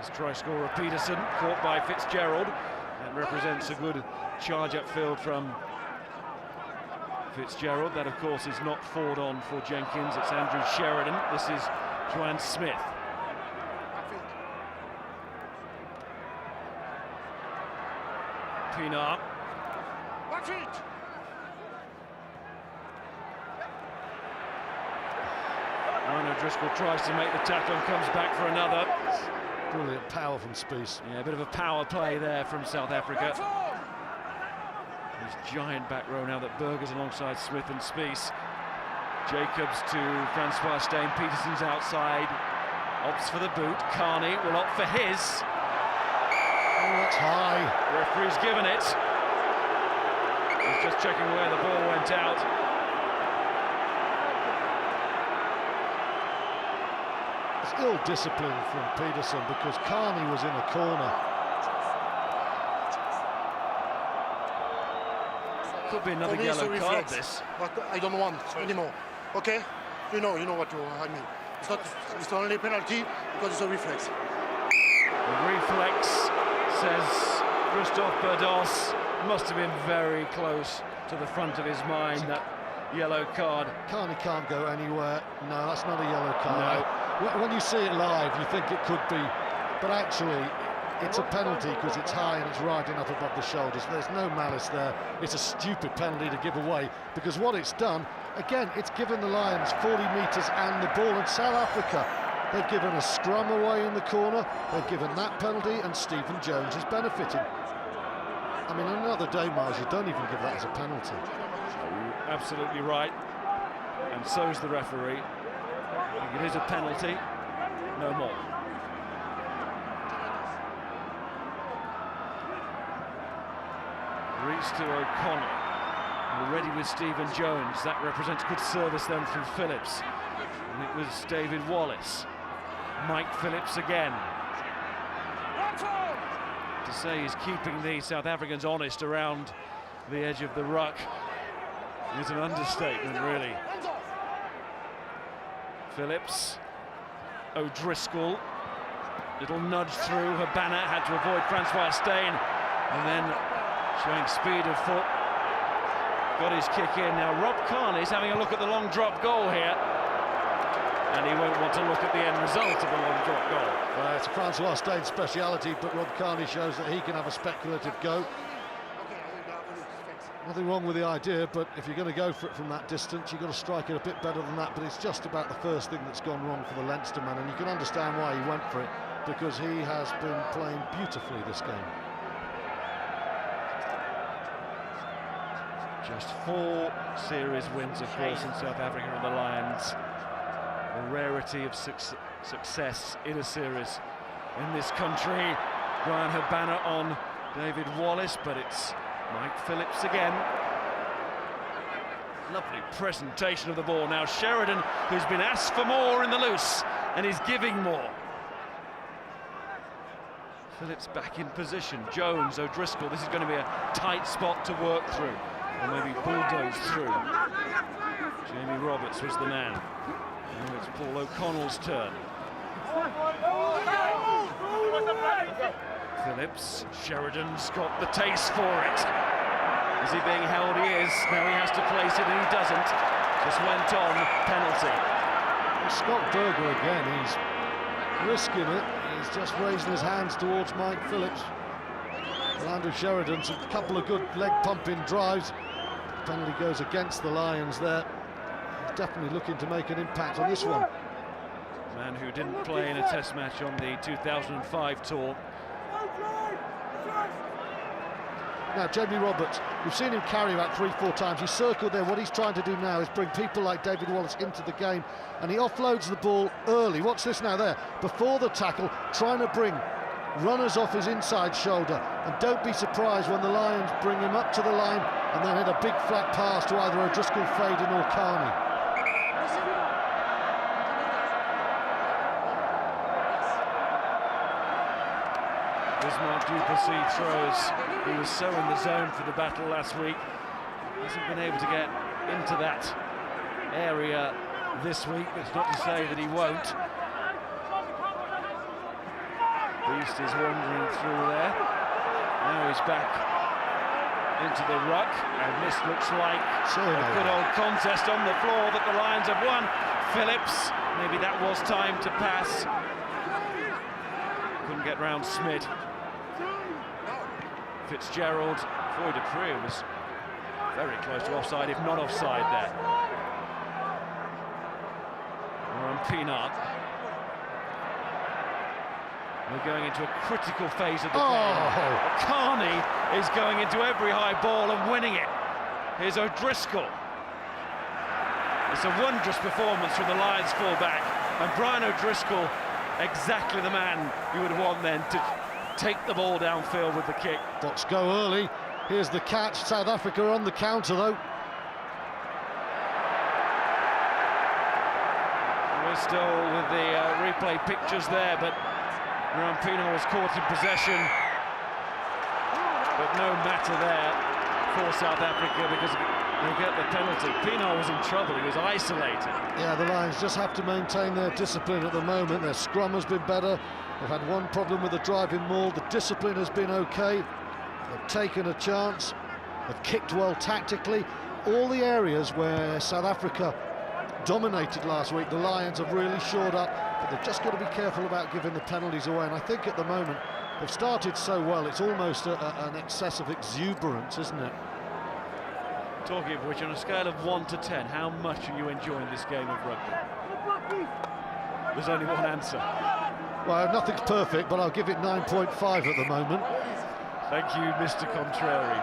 As try scorer Peterson, caught by Fitzgerald. That represents a good charge upfield from Fitzgerald. That, of course, is not forward on for Jenkins. It's Andrew Sheridan. This is Joanne Smith. Pinar. Ryan O'Driscoll tries to make the tackle and comes back for another. Brilliant power from Spies. Yeah, a bit of a power play there from South Africa. This giant back row now that Berger's alongside Smith and Spies. Jacobs to Francois Steyn. Peterson's outside. Opts for the boot. Carney will opt for his. Oh, that's high. Referee's given it. He's just checking where the ball went out. It's ill discipline from Peterson because Carney was in a corner. Could be another yellow card, this. But I don't want anymore. Okay? You know what I mean. It's not only a penalty because it's a reflex. The reflex, says Christophe Berdos, must have been very close to the front of his mind, that yellow card. Carney can't go anywhere. No, that's not a yellow card. No. When you see it live, you think it could be, but actually, it's a penalty because it's high and it's riding up above the shoulders. There's no malice there. It's a stupid penalty to give away because what it's done, again, it's given the Lions 40 metres and the ball. In South Africa, they've given a scrum away in the corner, they've given that penalty, and Stephen Jones is benefiting. I mean, another day, Miles, you don't even give that as a penalty. Absolutely right. And so's the referee. I think it is a penalty, no more. Reach to O'Connell, already with Stephen Jones. That represents good service then from Phillips. And it was David Wallace. Mike Phillips again. To say he's keeping the South Africans honest around the edge of the ruck is an understatement, really. Phillips, O'Driscoll, little nudge through. Habana had to avoid Francois Steyn, and then showing speed of foot, got his kick in. Now Rob Carney's having a look at the long drop goal here, and he won't want to look at the end result of a long drop goal. It's a Francois Steyn speciality, but Rob Carney shows that he can have a speculative go. Nothing wrong with the idea, but if you're going to go for it from that distance, you've got to strike it a bit better than that. But it's just about the first thing that's gone wrong for the Leinster man, and you can understand why he went for it, because he has been playing beautifully this game. Just 4 series wins, of course, in South Africa and the Lions. The rarity of success in a series in this country. Brian Habana on David Wallace, but it's Mike Phillips again. Lovely presentation of the ball. Now Sheridan, who's been asked for more in the loose, and is giving more. Phillips back in position. Jones, O'Driscoll, this is going to be a tight spot to work through, or maybe bulldoze through. Jamie Roberts was the man. Now it's Paul O'Connell's turn. Phillips, Sheridan's got the taste for it. Is he being held? He is. Now he has to place it and he doesn't. Just went on, penalty. Scott Berger again, he's risking it. He's just raising his hands towards Mike Phillips. Andrew Sheridan's a couple of good leg pumping drives. The penalty goes against the Lions there. He's definitely looking to make an impact on this one. Man who didn't play in a test match on the 2005 tour. Now, Jamie Roberts, we've seen him carry about 3-4 times. He's circled there. What he's trying to do now is bring people like David Wallace into the game, and he offloads the ball early. Watch this now there. Before the tackle, trying to bring runners off his inside shoulder. And don't be surprised when the Lions bring him up to the line and then hit a big flat pass to either O'Driscoll, Faden or Carney. Bismarck Duplessis throws. He was so in the zone for the battle last week. Hasn't been able to get into that area this week. That's not to say that he won't. Beast is wandering through there. Now he's back into the ruck, and this looks like a good old contest on the floor that the Lions have won. Phillips, maybe that was time to pass. Couldn't get round Smith. Fitzgerald, Foy Dupree was very close to offside, if not offside there. We're on Pinard. We're going into a critical phase of the game. Carney is going into every high ball and winning it. Here's O'Driscoll. It's a wondrous performance from the Lions full-back, and Brian O'Driscoll, exactly the man you would want then to take the ball downfield with the kick. Box go early. Here's the catch. South Africa on the counter though. We're still with the replay pictures there, but Rampino was caught in possession, but no matter there for South Africa because they get the penalty. Pienaar was in trouble, he was isolated. Yeah, the Lions just have to maintain their discipline at the moment. Their scrum has been better. They've had one problem with the driving maul. The discipline has been okay. They've taken a chance. They've kicked well tactically. All the areas where South Africa dominated last week, the Lions have really shored up, but they've just got to be careful about giving the penalties away. And I think at the moment, they've started so well, it's almost an excess of exuberance, isn't it? Talking of which, on a scale of 1 to 10, how much are you enjoying this game of rugby? There's only one answer. Well, nothing's perfect, but I'll give it 9.5 at the moment. Thank you, Mr. Contrary.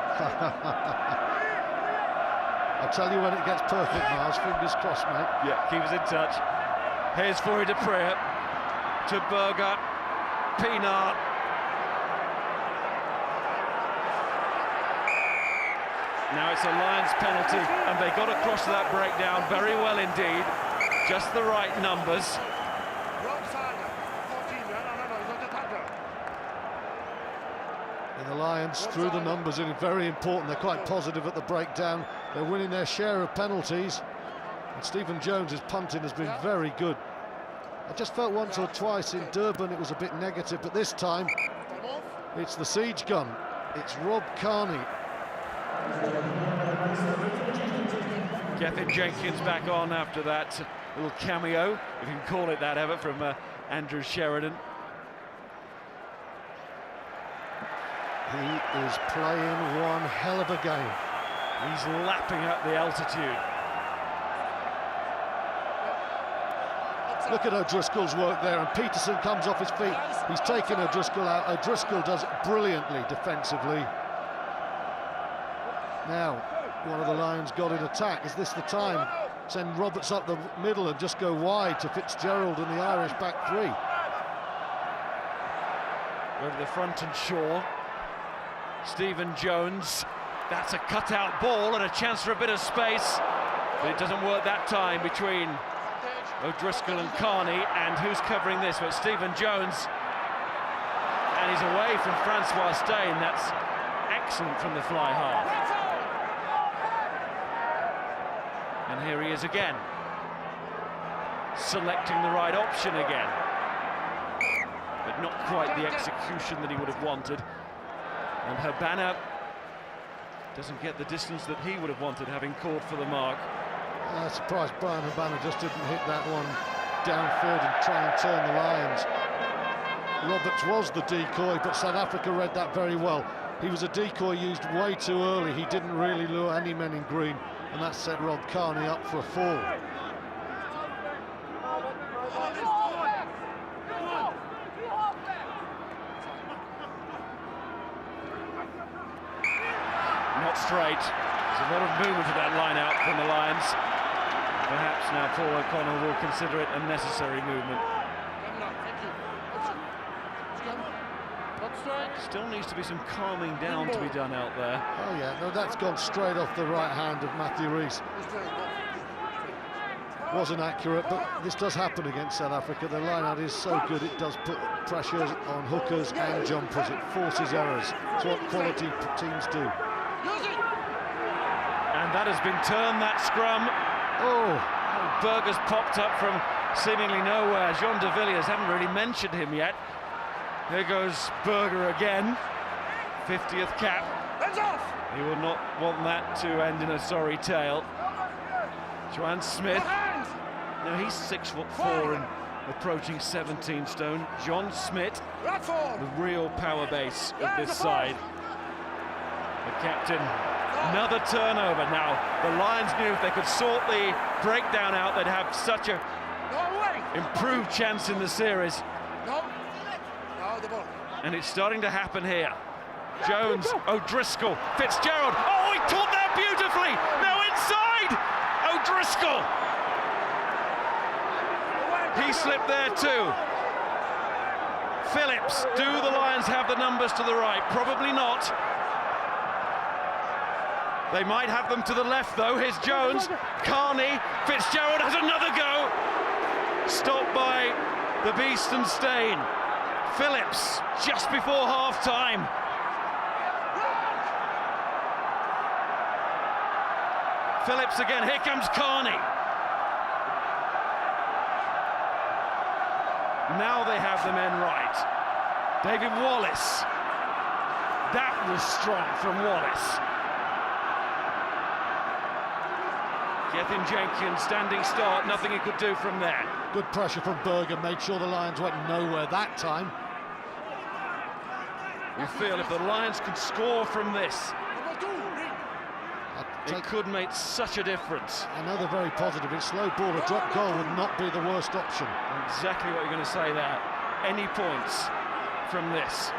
I'll tell you when it gets perfect, Miles. Fingers crossed, mate. Yeah, keep us in touch. Here's Foy Dupree to Berger, Pienaar. Now it's a Lions penalty, and they got across to that breakdown very well indeed. Just the right numbers. And the Lions threw the numbers in, very important. They're quite positive at the breakdown. They're winning their share of penalties. And Stephen Jones's punting has been very good. I just felt once or twice in Durban it was a bit negative, but this time it's the siege gun. It's Rob Carney. Gethin Jenkins back on after that little cameo, if you can call it that ever, from Andrew Sheridan. He is playing one hell of a game. He's lapping up the altitude. Look at O'Driscoll's work there, and Peterson comes off his feet. He's taken O'Driscoll out. O'Driscoll does it brilliantly defensively. Now, one of the Lions got in attack. Is this the time? Send Roberts up the middle and just go wide to Fitzgerald and the Irish back three. Go to the front and Shaw. Stephen Jones. That's a cut-out ball and a chance for a bit of space, but it doesn't work that time between O'Driscoll and Carney, and who's covering this but Stephen Jones, and he's away from Francois Steyn. That's excellent from the fly half. And here he is again, selecting the right option again, but not quite the execution that he would have wanted. And Habana doesn't get the distance that he would have wanted, having called for the mark. Surprised Brian Habana just didn't hit that one downfield and try and turn the Lions. Roberts was the decoy, but South Africa read that very well. He was a decoy used way too early. He didn't really lure any men in green, and that set Rob Carney up for a fall. Not straight. There's a lot of movement to that line out from the Lions. Perhaps now Paul O'Connell will consider it a necessary movement. Still needs to be some calming down to be done out there. Oh yeah, no, that's gone straight off the right hand of Matthew Rees. wasn't accurate, but this does happen against South Africa. The line-out is so good, it does put pressure on hookers and jumpers. It forces errors. It's what quality teams do. And that has been turned, that scrum. Oh, Berger's popped up from seemingly nowhere. Jean de Villiers, haven't really mentioned him yet. Here goes Berger again. 50th cap. Hands off! He will not want that to end in a sorry tale. Joanne Smith. Now he's 6'4" and approaching 17 stone. John Smith, the real power base of this side. The captain. Another turnover. Now the Lions knew if they could sort the breakdown out, they'd have such a improved chance in the series. And it's starting to happen here. Jones, O'Driscoll, Fitzgerald. Oh, he caught that beautifully. Now inside. O'Driscoll. He slipped there too. Phillips. Do the Lions have the numbers to the right? Probably not. They might have them to the left though. Here's Jones, Carney, Fitzgerald has another go. Stopped by the Beast and Stain. Phillips just before half-time. Phillips again, here comes Carney. Now they have the men right. David Wallace. That was strong from Wallace. Gethin Jenkins, standing start, nothing he could do from there. good pressure from Berger, made sure the Lions went nowhere that time. You feel if the Lions could score from this, it could make such a difference. Another very positive. It's slow ball. A drop goal would not be the worst option. Exactly what you're going to say there. Any points from this.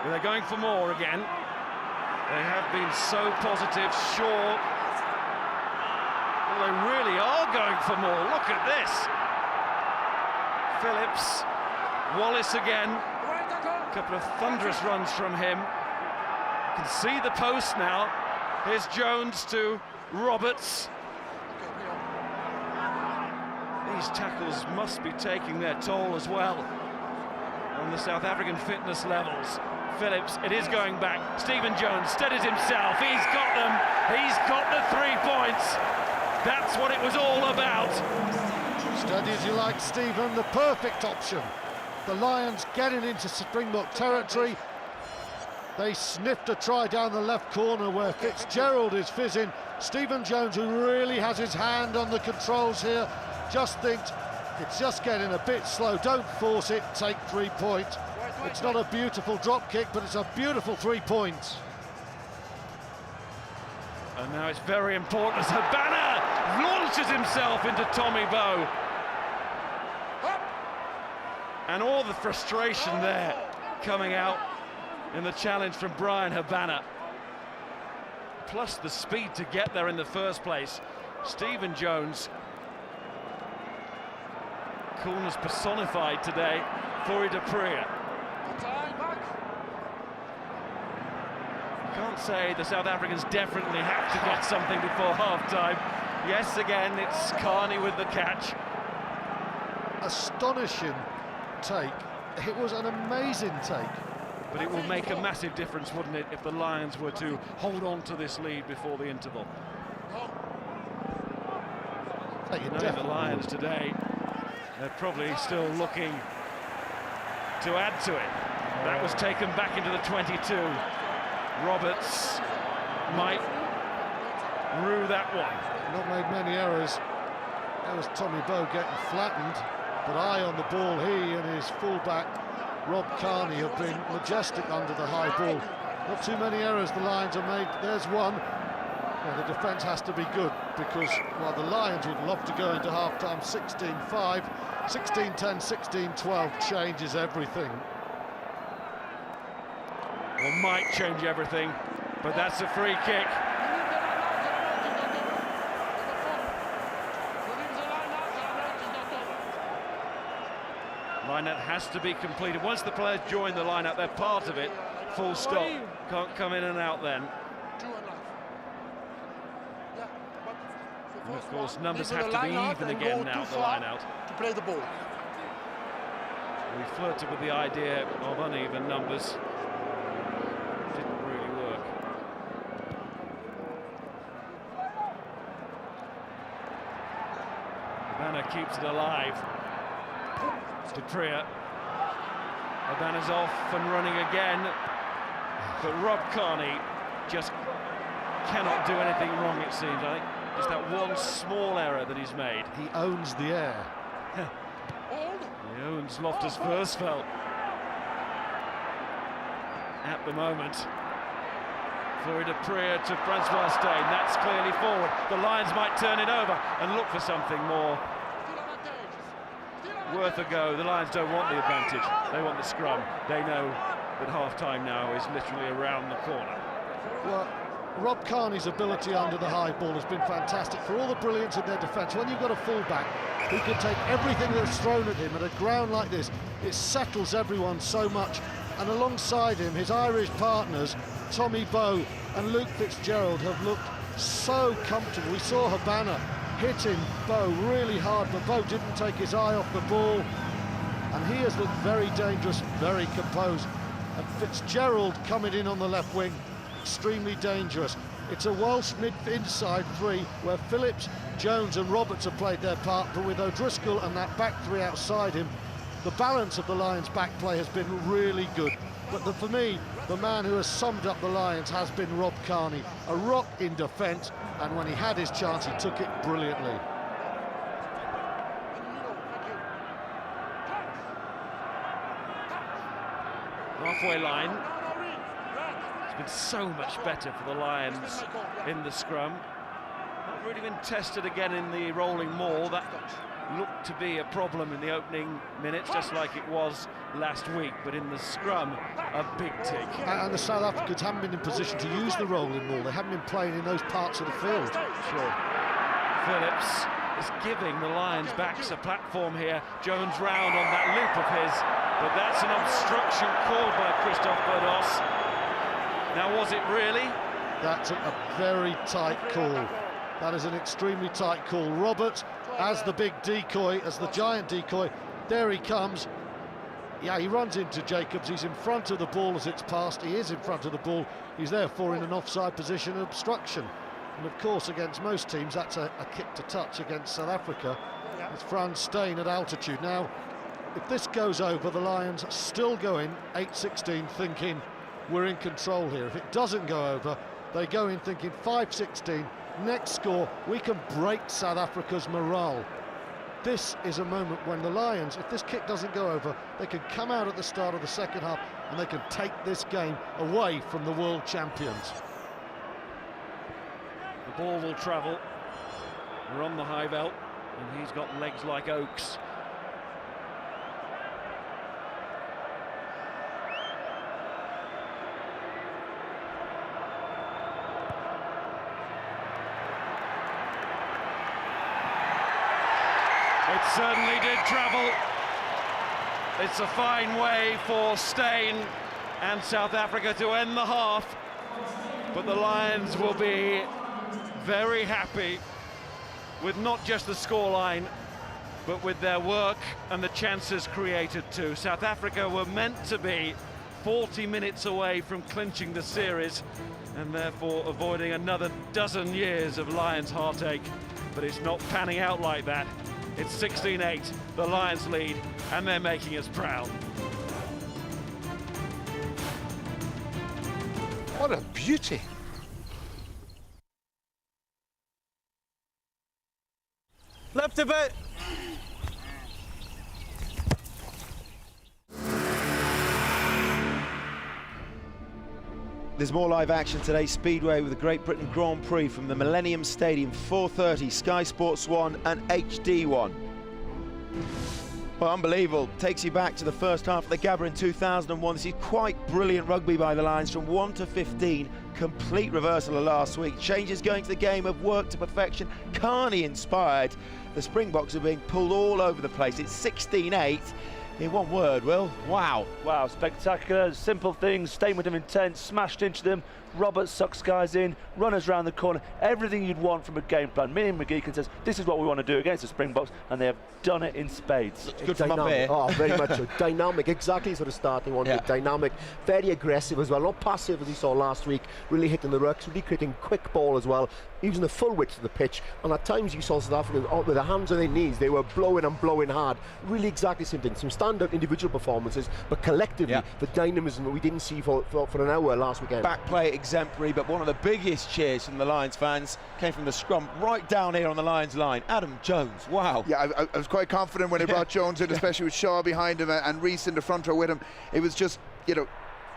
They're going for more again. They have been so positive, sure. Well, they really are going for more. Look at this. Phillips, Wallace again. A couple of thunderous runs from him. You can see the post now. Here's Jones to Roberts. These tackles must be taking their toll as well on the South African fitness levels. Phillips, it is going back. Stephen Jones steadies himself. He's got them. He's got the 3 points. That's what it was all about. Steady as you like, Stephen. The perfect option. The Lions getting into Springbok territory. They sniffed a try down the left corner where Fitzgerald is fizzing. Stephen Jones, who really has his hand on the controls here, just thinks it's just getting a bit slow. Don't force it, take 3 points. It's not a beautiful drop kick, but it's a beautiful 3 points. And now it's very important as Habana launches himself into Tommy Bowe. And all the frustration there coming out in the challenge from Brian Habana. Plus the speed to get there in the first place. Stephen Jones. Coolness personified today for Dupree. Can't say the South Africans definitely have to get something before half-time. Yes, again, it's Carney with the catch. Astonishing take. It was an amazing take. But it will make a massive difference, wouldn't it, if the Lions were to hold on to this lead before the interval. The Lions today, they're probably still looking to add to it. That was taken back into the 22. Roberts might rue that one. Not made many errors. There was Tommy Bowe getting flattened, but eye on the ball. He and his fullback Rob Carney have been majestic under the high ball. Not too many errors the Lions have made. There's one. Well, the defence has to be good because while the Lions would love to go into half-time 16-5, 16-10, 16-12 changes everything. Well, might change everything, but that's a free kick. Line-out has to be completed. Once the players join the line-out, they're part of it. Full stop. Can't come in and out then. And of course, numbers have to be even again now, the line out. To play the ball. We flirted with the idea of uneven numbers. Didn't really work. Banner keeps it alive. Dupria. Banner's off and running again. But Rob Carney just cannot do anything wrong, it seems. I think just that one small error that he's made. He owns the air. He owns Loftus Versfeld at the moment. Fleury Dupria to Francois Steyn. That's clearly forward. The Lions might turn it over and look for something more worth a go. The Lions don't want the advantage. They want the scrum. They know that half-time now is literally around the corner. Well, Rob Carney's ability under the high ball has been fantastic for all the brilliance in their defence. When you've got a fullback who can take everything that's thrown at him at a ground like this, it settles everyone so much. And alongside him, his Irish partners, Tommy Bowe and Luke Fitzgerald, have looked so comfortable. We saw Habana hitting Bowe really hard, but Bowe didn't take his eye off the ball. And he has looked very dangerous, very composed. And Fitzgerald coming in on the left wing, extremely dangerous. It's a Welsh inside three where Phillips, Jones and Roberts have played their part, but with O'Driscoll and that back three outside him, the balance of the Lions' back play has been really good. But for me, the man who has summed up the Lions has been Rob Carney. A rock in defence, and when he had his chance, he took it brilliantly. Halfway line. It's been so much better for the Lions in the scrum. Not really been tested again in the rolling maul. That looked to be a problem in the opening minutes, just like it was last week, but in the scrum, a big tick. And the South Africans haven't been in position to use the rolling maul. They haven't been playing in those parts of the field. Sure. Phillips is giving the Lions backs a platform here. Jones round on that loop of his, but that's an obstruction called by Christophe Berdos. Now, was it really? That's a very tight call. That is an extremely tight call. Roberts, as the big decoy, as the giant decoy, there he comes. Yeah, he runs into Jacobs. He's in front of the ball as it's passed. He is in front of the ball. He's therefore in an offside position, obstruction. And of course, against most teams, that's a kick to touch. Against South Africa, it's Frans Steyn at altitude. Now, if this goes over, the Lions still go in 8-16 thinking we're in control here. If it doesn't go over, they go in thinking 5-16, next score, we can break South Africa's morale. This is a moment when the Lions, if this kick doesn't go over, they can come out at the start of the second half and they can take this game away from the world champions. The ball will travel. We're on the high belt, and he's got legs like oaks. It certainly did travel. It's a fine way for Steyn and South Africa to end the half, but the Lions will be very happy with not just the scoreline, but with their work and the chances created too. South Africa were meant to be 40 minutes away from clinching the series and therefore avoiding another dozen years of Lions heartache, but it's not panning out like that. It's 16-8, the Lions lead, and they're making us proud. What a beauty. Left a bit. There's more live action today. Speedway with the Great Britain Grand Prix from the Millennium Stadium, 4:30, Sky Sports 1 and HD1. Well, unbelievable. Takes you back to the first half of the Gabba in 2001. This is quite brilliant rugby by the Lions from 1 to 15. Complete reversal of last week. Changes going to the game of work to perfection. Carney inspired. The Springboks are being pulled all over the place. It's 16-8. In one word, Will, wow. Wow, spectacular, simple things, statement of intent, smashed into them. Robert sucks guys in, runners round the corner, everything you'd want from a game plan. Me and McGeechan says, this is what we want to do against the Springboks, and they have done it in spades. It's good from up here. Oh, very much so. Dynamic, exactly sort of start they wanted. Dynamic, very aggressive as well, not passive as we saw last week, really hitting the rucks, really creating quick ball as well, using the full width of the pitch, and at times you saw South Africans with their hands on their knees, they were blowing and blowing hard. Really exactly the same thing. Some standout individual performances, but collectively, the dynamism that we didn't see for an hour last weekend. Back play exemplary, but one of the biggest cheers from the Lions fans came from the scrum right down here on the Lions line. Adam Jones, wow. Yeah, I was quite confident when they brought Jones in, especially with Shaw behind him and Reese in the front row with him. It was just, you know,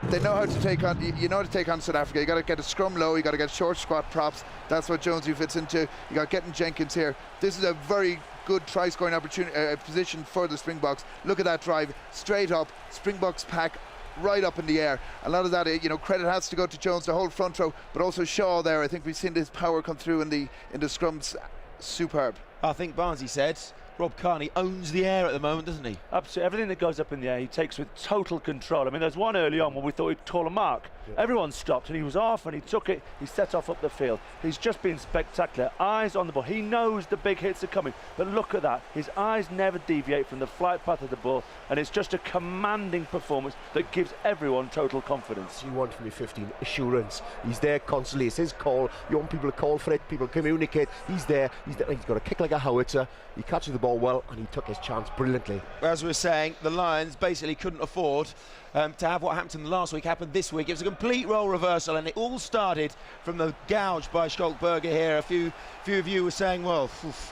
they know how to take on, you know how to take on South Africa. You got to get a scrum low, you got to get short squat props. That's what Jonesy fits into. You got Getting Jenkins here. This is a very good try-scoring opportunity position for the Springboks. Look at that drive, straight up, Springboks pack right up in the air. A lot of that, you know, credit has to go to Jones, the whole front row, but also Shaw there. I think we've seen his power come through in the scrums. Superb. I think Barnsley said Rob Kearney owns the air at the moment, doesn't he? Absolutely, everything that goes up in the air he takes with total control. I mean, there's one early on when we thought he'd call a mark. Everyone stopped and he was off and he took it, he set off up the field. He's just been spectacular, eyes on the ball. He knows the big hits are coming, but look at that. His eyes never deviate from the flight path of the ball, and it's just a commanding performance that gives everyone total confidence. You want from your 15, assurance. He's there constantly, it's his call. You want people to call for it, people communicate. He's there, he's got a kick like a howitzer. He catches the ball well and he took his chance brilliantly. As we were saying, the Lions basically couldn't afford to have what happened last week happen this week. It was a complete role reversal, and it all started from the gouge by Stolkberger here. A few of you were saying, well,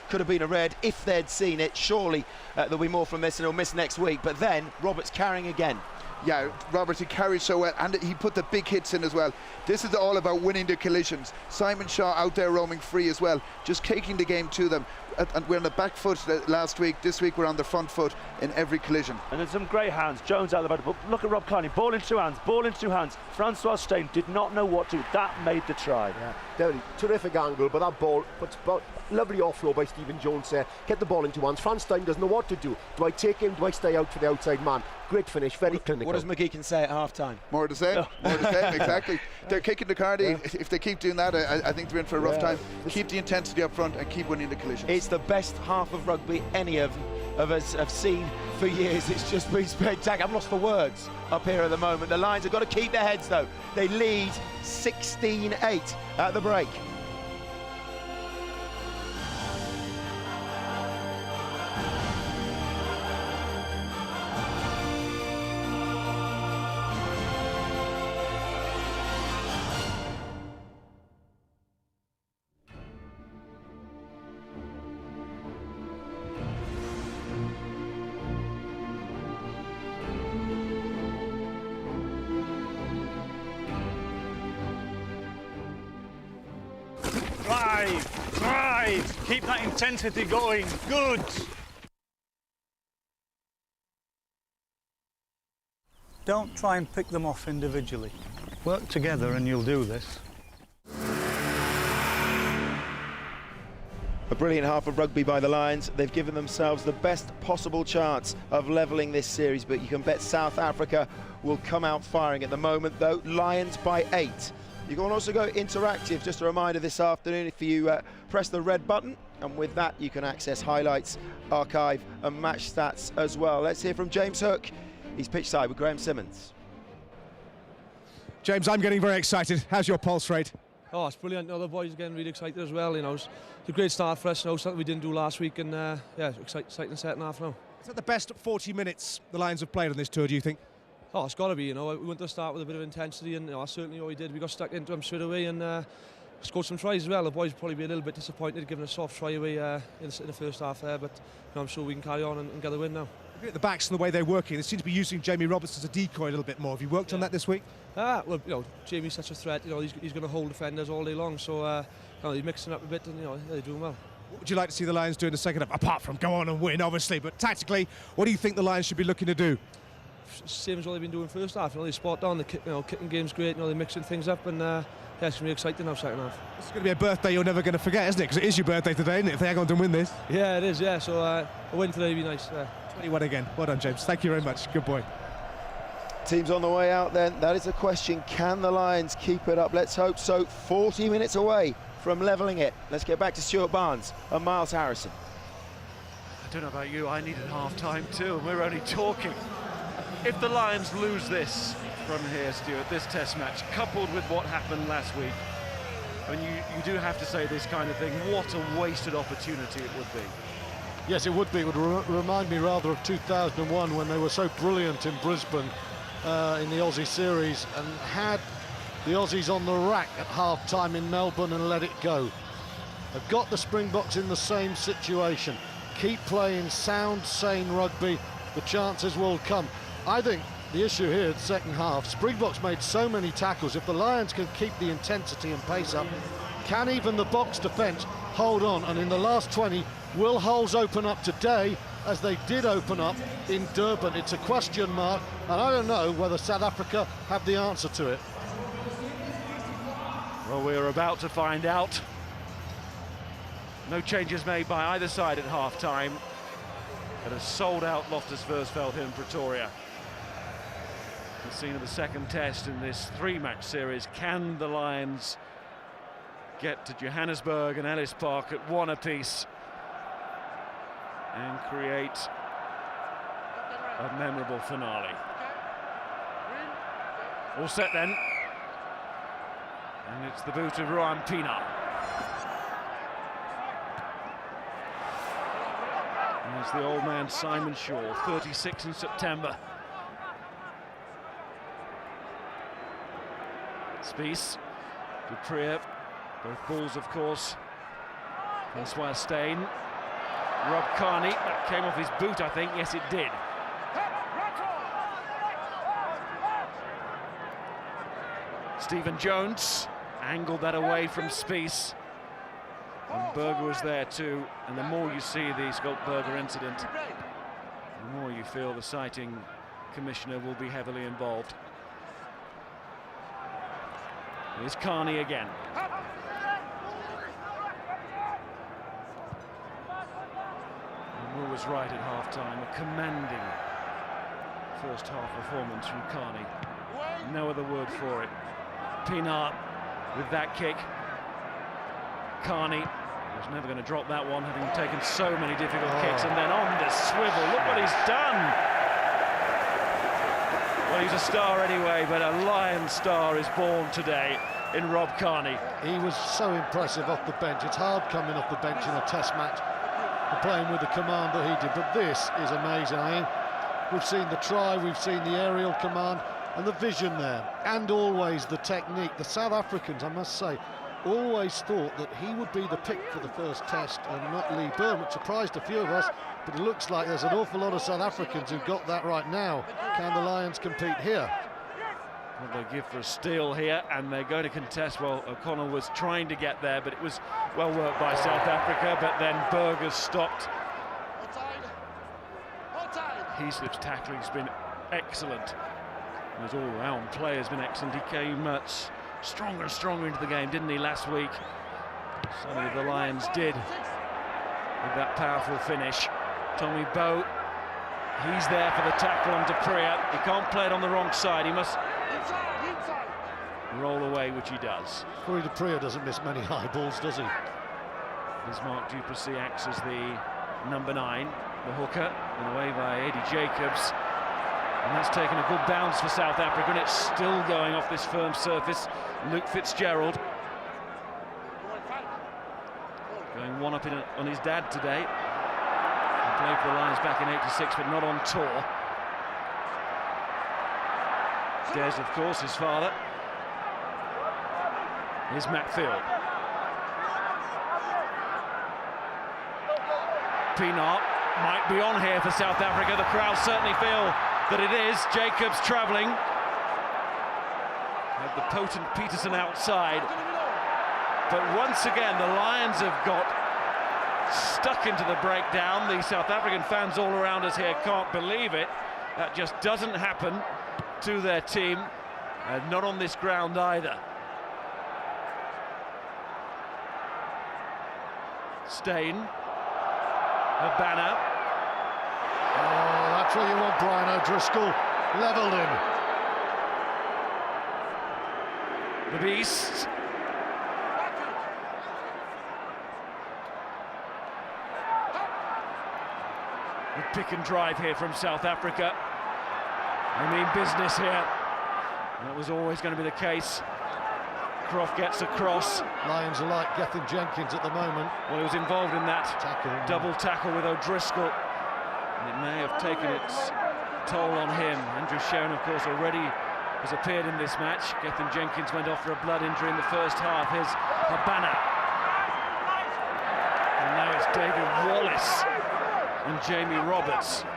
could have been a red if they'd seen it. Surely there'll be more from this and he'll miss next week. But then Roberts carrying again. Yeah, Roberts, he carries so well, and he put the big hits in as well. This is all about winning the collisions. Simon Shaw out there roaming free as well, just taking the game to them. And we're on the back foot last week. This week we're on the front foot in every collision. And there's some great hands. Jones out the back, but look at Rob Kearney. Ball in two hands, ball in two hands. Francois Steyn did not know what to do. That made the try. Yeah, definitely. Terrific angle, but that ball, lovely offload by Stephen Jones there. Get the ball in two hands. Franz Steyn doesn't know what to do. Do I take him? Do I stay out for the outside man? Great finish, very clinical. What does McGeechan say at half-time? More the same, more the same, exactly. They're kicking the card. If they keep doing that, I think they're in for a rough time. Keep the intensity up front and keep winning the collisions. It's the best half of rugby any of us have seen for years. It's just been spectacular. I'm lost for words up here at the moment. The Lions have got to keep their heads, though. They lead 16-8 at the break. Drive! Keep that intensity going. Good! Don't try and pick them off individually. Work together and you'll do this. A brilliant half of rugby by the Lions. They've given themselves the best possible chance of levelling this series, but you can bet South Africa will come out firing. At the moment, though, Lions by 8. You can also go interactive. Just a reminder this afternoon, if you press the red button, and with that you can access highlights, archive and match stats as well. Let's hear from James Hook. He's pitch side with Graham Simmons. James, I'm getting very excited. How's your pulse rate? Oh, it's brilliant. The boys are getting really excited as well. You know, it's a great start for us. You know, something we didn't do last week, and yeah, exciting second half now. Is that the best 40 minutes the Lions have played on this tour, do you think? Oh, it's got to be. You know, we went to start with a bit of intensity, and that's certainly what we did. We got stuck into them straight away and scored some tries as well. The boys will probably be a little bit disappointed giving a soft try away in the first half there, but you know, I'm sure we can carry on and get the win now. At the backs and the way they're working, they seem to be using Jamie Roberts as a decoy a little bit more. Have you worked on that this week? Well, you know, Jamie's such a threat. You know, he's going to hold defenders all day long. So, you know, he's mixing up a bit, and you know, they're doing well. What would you like to see the Lions do in the second half? Apart from go on and win, obviously, but tactically, what do you think the Lions should be looking to do? Same as what they've been doing first half. You know, they spot down. The kicking game's great. You know, they're mixing things up, and yeah, it's going to be exciting now second half. It's going to be a birthday you're never going to forget, isn't it? Because it is your birthday today, isn't it? If they hang on to win this. Yeah, it is. Yeah, so a win today would be nice. Yeah. 21 again. Well done, James. Thank you very much. Good boy. Teams on the way out then. That is the question. Can the Lions keep it up? Let's hope so. 40 minutes away from levelling it. Let's get back to Stuart Barnes and Miles Harrison. I don't know about you, I needed half-time too, and we're only talking. If the Lions lose this from here, Stuart, this test match, coupled with what happened last week, I mean, you do have to say this kind of thing, what a wasted opportunity it would be. Yes, it would be. It would remind me rather of 2001 when they were so brilliant in Brisbane in the Aussie series and had the Aussies on the rack at half-time in Melbourne and let it go. They've got the Springboks in the same situation. Keep playing sound, sane rugby, the chances will come. I think the issue here in the second half, Springboks made so many tackles. If the Lions can keep the intensity and pace up, can even the Boks defence hold on? And in the last 20, will holes open up today as they did open up in Durban? It's a question mark, and I don't know whether South Africa have the answer to it. Well, we're about to find out. No changes made by either side at half-time. At a sold-out Loftus Versfeld here in Pretoria. The scene of the second test in this three-match series. Can the Lions get to Johannesburg and Ellis Park at one apiece and create a memorable finale? All set then. And it's the boot of Ruan Pienaar. And there's the old man Simon Shaw, 36 in September. Spies, Duprier, both balls of course. Francois Steyn, Rob Kearney, that came off his boot I think, yes it did. Stephen Jones angled that away from Spies. And Berger was there too, and the more you see the Schalk-Burger incident, the more you feel the sighting commissioner will be heavily involved. Here's Kearney again. And Moore was right at half-time, a commanding first half performance from Kearney. No other word for it. Pienaar with that kick. Kearney was never going to drop that one, having taken so many difficult kicks, and then on the swivel. Look what he's done. Well, he's a star anyway, but a Lion star is born today in Rob Kearney. He was so impressive off the bench. It's hard coming off the bench in a test match and playing with the command that he did, but this is amazing. I mean, we've seen the try, we've seen the aerial command and the vision there, and always the technique. The South Africans, I must say, always thought that he would be the pick for the first test and not Lee Byrne, which surprised a few of us, but it looks like there's an awful lot of South Africans who've got that right now. Can the Lions compete here? Well, they give for a steal here, and they're going to contest. Well, O'Connell was trying to get there, but it was well worked by South Africa, but then Berger stopped. Heaslip's tackling's been excellent. His all-round play has been excellent. He came stronger and stronger into the game, didn't he, last week? Certainly the Lions did with that powerful finish. Tommy Bowe, he's there for the tackle on Duprier. He can't play it on the wrong side. He must roll away, which he does. Corey Duprier doesn't miss many high balls, does he? Bismarck Duplessis acts as the number 9, the hooker, and away by Eddie Jacobs. And that's taken a good bounce for South Africa, and it's still going off this firm surface. Luke Fitzgerald going one up on his dad today. He played for the Lions back in '86, but not on tour. Des, of course, his father. Here's Macfield. Pienaar might be on here for South Africa. The crowd certainly feel that it is. Jacobs travelling. Had the potent Peterson outside. But once again, the Lions have got stuck into the breakdown. The South African fans all around us here can't believe it. That just doesn't happen to their team, and not on this ground either. Steyn, a banner. Oh, that's what you want, Brian O'Driscoll. Levelled him. The beast. Good pick and drive here from South Africa. They mean business here. That was always going to be the case. Croft gets across. Lions are like Gethin Jenkins at the moment. Well, he was involved in that double tackle with O'Driscoll. And it may have taken its toll on him. Andrew Sharon, of course, already has appeared in this match. Gethin Jenkins went off for a blood injury in the first half. Here's Habana. And now it's David Wallace and Jamie Roberts.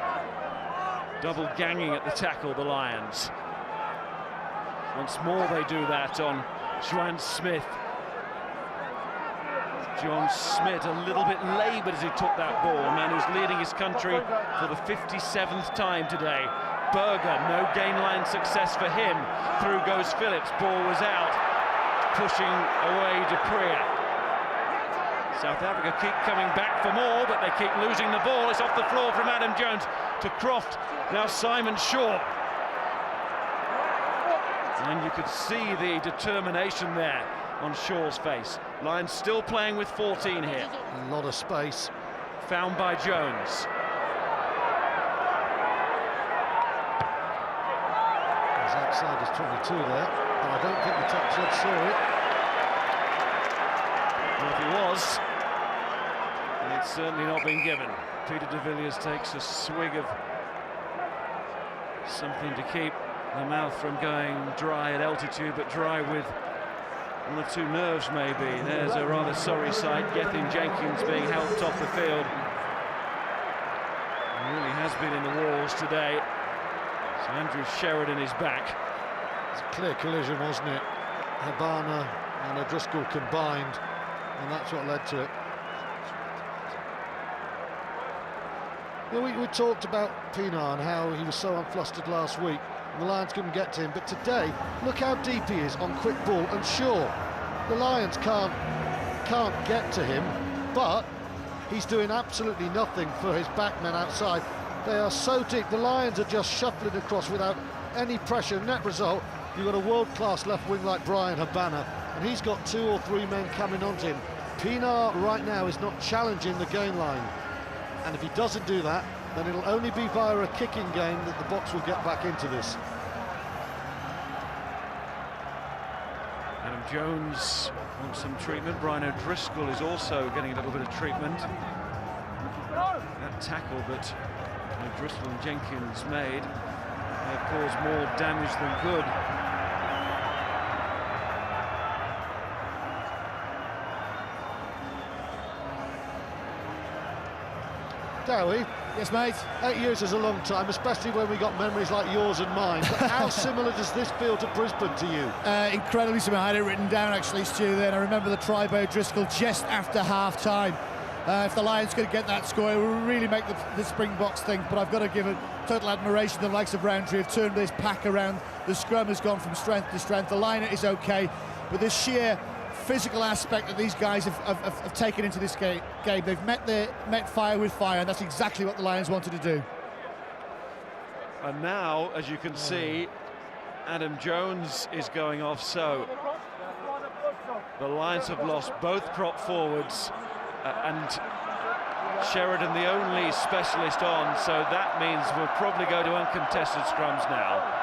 Double ganging at the tackle, the Lions. Once more they do that on Juan Smith. John Smith a little bit laboured as he took that ball. A man who's leading his country for the 57th time today. Berger, no gain line success for him. Through goes Phillips, ball was out. Pushing away Dupree. South Africa keep coming back for more, but they keep losing the ball. It's off the floor from Adam Jones to Croft. Now Simon Shaw. And you could see the determination there on Shaw's face. Lions still playing with 14 here. A lot of space. Found by Jones. He's outside his 22 there, but I don't think the top shed saw it. Well, if he was, then it's certainly not been given. Peter de Villiers takes a swig of something to keep the mouth from going dry at altitude, but dry with one or two nerves maybe. There's a rather sorry sight. Gethin Jenkins being helped off the field. He really has been in the walls today. So Andrew Sheridan is back. It's a clear collision, wasn't it? Habana and O'Driscoll combined, and that's what led to it. Well, we talked about Pienaar and how he was so unflustered last week. The Lions couldn't get to him, but today, look how deep he is on quick ball, and sure, the Lions can't get to him, but he's doing absolutely nothing for his backmen outside. They are so deep, the Lions are just shuffling across without any pressure. Net result, you've got a world-class left wing like Brian Habana, and he's got 2 or 3 men coming onto him. Pienaar right now is not challenging the gain line, and if he doesn't do that, then it'll only be via a kicking game that the Boks will get back into this. Adam Jones wants some treatment. Brian O'Driscoll is also getting a little bit of treatment. That tackle that O'Driscoll and Jenkins made may have caused more damage than good. Dowie? Yes, mate? 8 years is a long time, especially when we got memories like yours and mine. But how similar does this feel to Brisbane to you? Incredibly similar. I had it written down, actually, Stu, then. I remember the try by O'Driscoll just after half-time. If the Lions could get that score, it would really make the Springboks think. But I've got to give it total admiration to the likes of Roundtree have turned this pack around. The scrum has gone from strength to strength. The liner is OK, but this sheer physical aspect that these guys have taken into this game, they've met fire with fire, and that's exactly what the Lions wanted to do. And now, as you can see, Adam Jones is going off. So the Lions have lost both prop forwards and Sheridan the only specialist on, so that means we'll probably go to uncontested scrums now.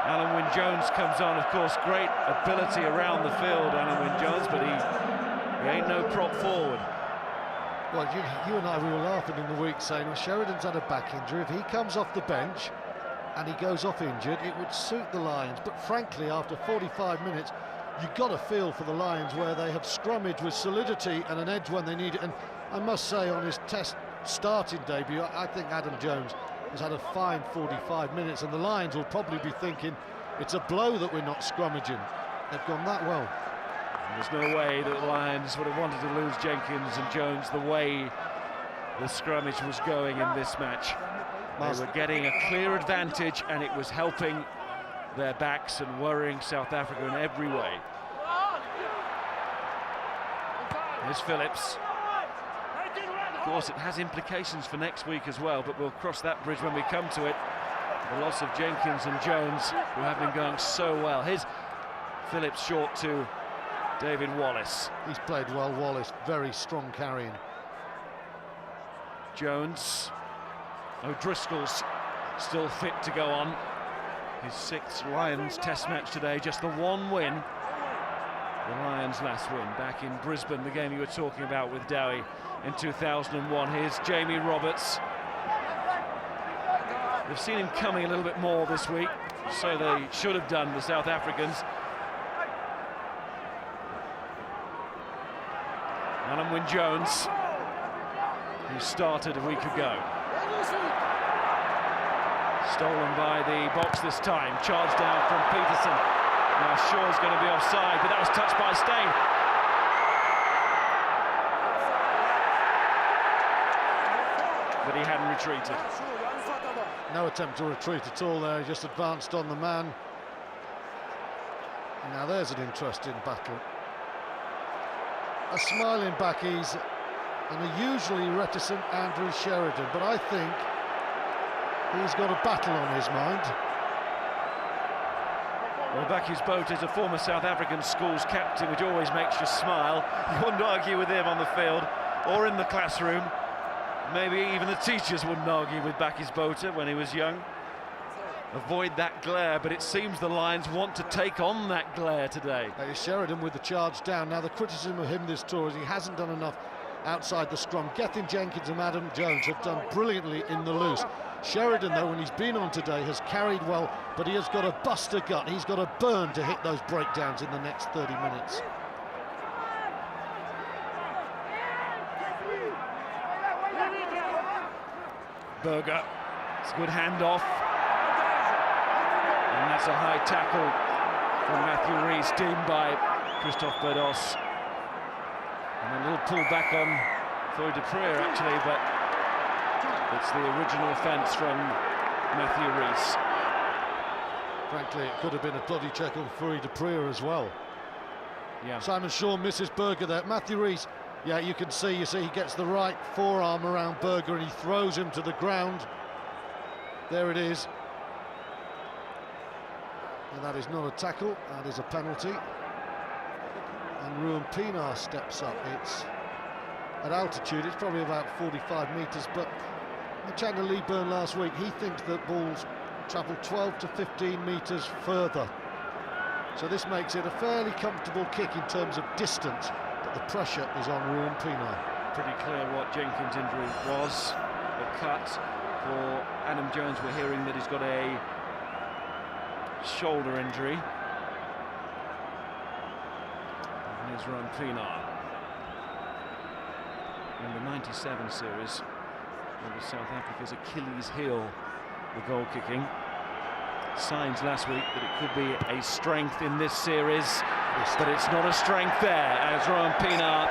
Alan Wynne-Jones comes on, of course, great ability around the field, Alan Wynne-Jones, but he ain't no prop forward. Well, you and I, we were laughing in the week saying, well, Sheridan's had a back injury. If he comes off the bench and he goes off injured, it would suit the Lions. But frankly, after 45 minutes, you've got a feel for the Lions where they have scrummaged with solidity and an edge when they need it. And I must say, on his test starting debut, I think Adam Jones has had a fine 45 minutes, and the Lions will probably be thinking it's a blow that we're not scrummaging. They've gone that well. There's no way that the Lions would have wanted to lose Jenkins and Jones the way the scrummage was going in this match. They were getting a clear advantage, and it was helping their backs and worrying South Africa in every way. Here's Phillips. course, it has implications for next week as well, but we'll cross that bridge when we come to it. The loss of Jenkins and Jones, who have been going so well. Here's Phillips short to David Wallace. He's played well, Wallace, very strong carrying. Jones. O'Driscoll's still fit to go on. His 6th Lions test match today, just the one win. The Lions' last win back in Brisbane, the game you were talking about with Dowie in 2001. Here's Jamie Roberts. They've seen him coming a little bit more this week, so they should have done, the South Africans. Alan Wynne-Jones, who started a week ago. Stolen by the box this time, charged down from Peterson. Now Shaw's going to be offside, but that was touched by Steyn. But he hadn't retreated. No attempt to retreat at all there, he just advanced on the man. Now there's an interesting battle. A smiling back ease and a usually reticent Andrew Sheridan, but I think he's got a battle on his mind. Well, Bakkies Botha is a former South African schools captain, which always makes you smile. You wouldn't argue with him on the field or in the classroom. Maybe even the teachers wouldn't argue with Bakkies Botha when he was young. Avoid that glare, but it seems the Lions want to take on that glare today. Sheridan with the charge down. Now the criticism of him this tour is he hasn't done enough outside the scrum. Gethin Jenkins and Adam Jones have done brilliantly in the loose. Sheridan, though, when he's been on today, has carried well, but he has got a buster gut. He's got a burn to hit those breakdowns in the next 30 minutes. Berger, it's a good handoff. And that's a high tackle from Matthew Rees, deemed by Christophe Berdos. And a little pull back on Floyd de Preer, actually, but it's the original offence from Matthew Rees. Frankly, it could have been a bloody check on Floyd de Preer as well. Yeah. Simon Shaw misses Berger there. Matthew Rees, yeah, you see he gets the right forearm around Berger and he throws him to the ground. There it is. And that is not a tackle, that is a penalty. And Ruan Pienaar steps up. It's at altitude, it's probably about 45 metres, but the Chandler Lee Byrne last week, he thinks that balls travel 12 to 15 metres further. So this makes it a fairly comfortable kick in terms of distance, but the pressure is on Ruan Pienaar. Pretty clear what Jenkins' injury was. The cut for Adam Jones, we're hearing that he's got a shoulder injury. And here's Ruan Pienaar. In the 97 series, it was South Africa's Achilles heel, the goal kicking. Signs last week that it could be a strength in this series, but it's not a strength there, as Ruan Pienaar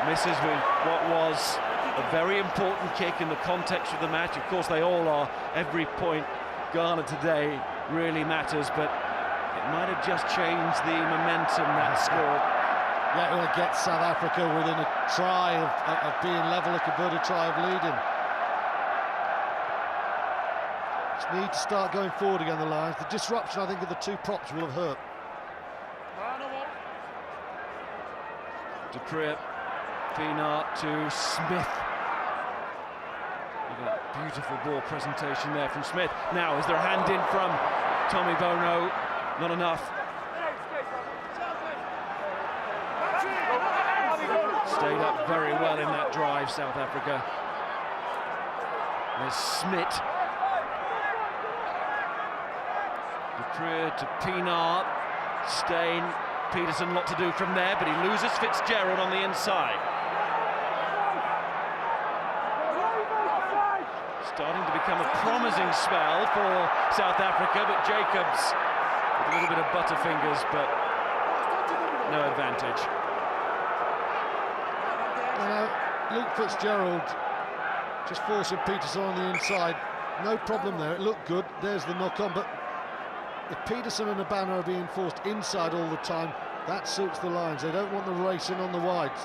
misses with what was a very important kick in the context of the match. Of course, they all are. Every point garnered today really matters, but it might have just changed the momentum, that score. Yeah, well, it gets South Africa within a try of being level, a converted try of leading. Just need to start going forward again, the Lions. The disruption, I think, of the two props will have hurt. De Preer, Pienaar to Smith. Beautiful ball presentation there from Smith. Now, is there a hand in from Tommy Bono? Not enough. Stayed up very well in that drive, South Africa. There's Smith. De Preer to Pienaar. Steyn. Peterson, lot to do from there, but he loses Fitzgerald on the inside. Starting to become a promising spell for South Africa, but Jacobs with a little bit of butterfingers, but no advantage. Luke Fitzgerald just forcing Peterson on the inside. No problem there, it looked good. There's the knock-on, but if Peterson and Abana are being forced inside all the time, that suits the Lions. They don't want the racing on the wides.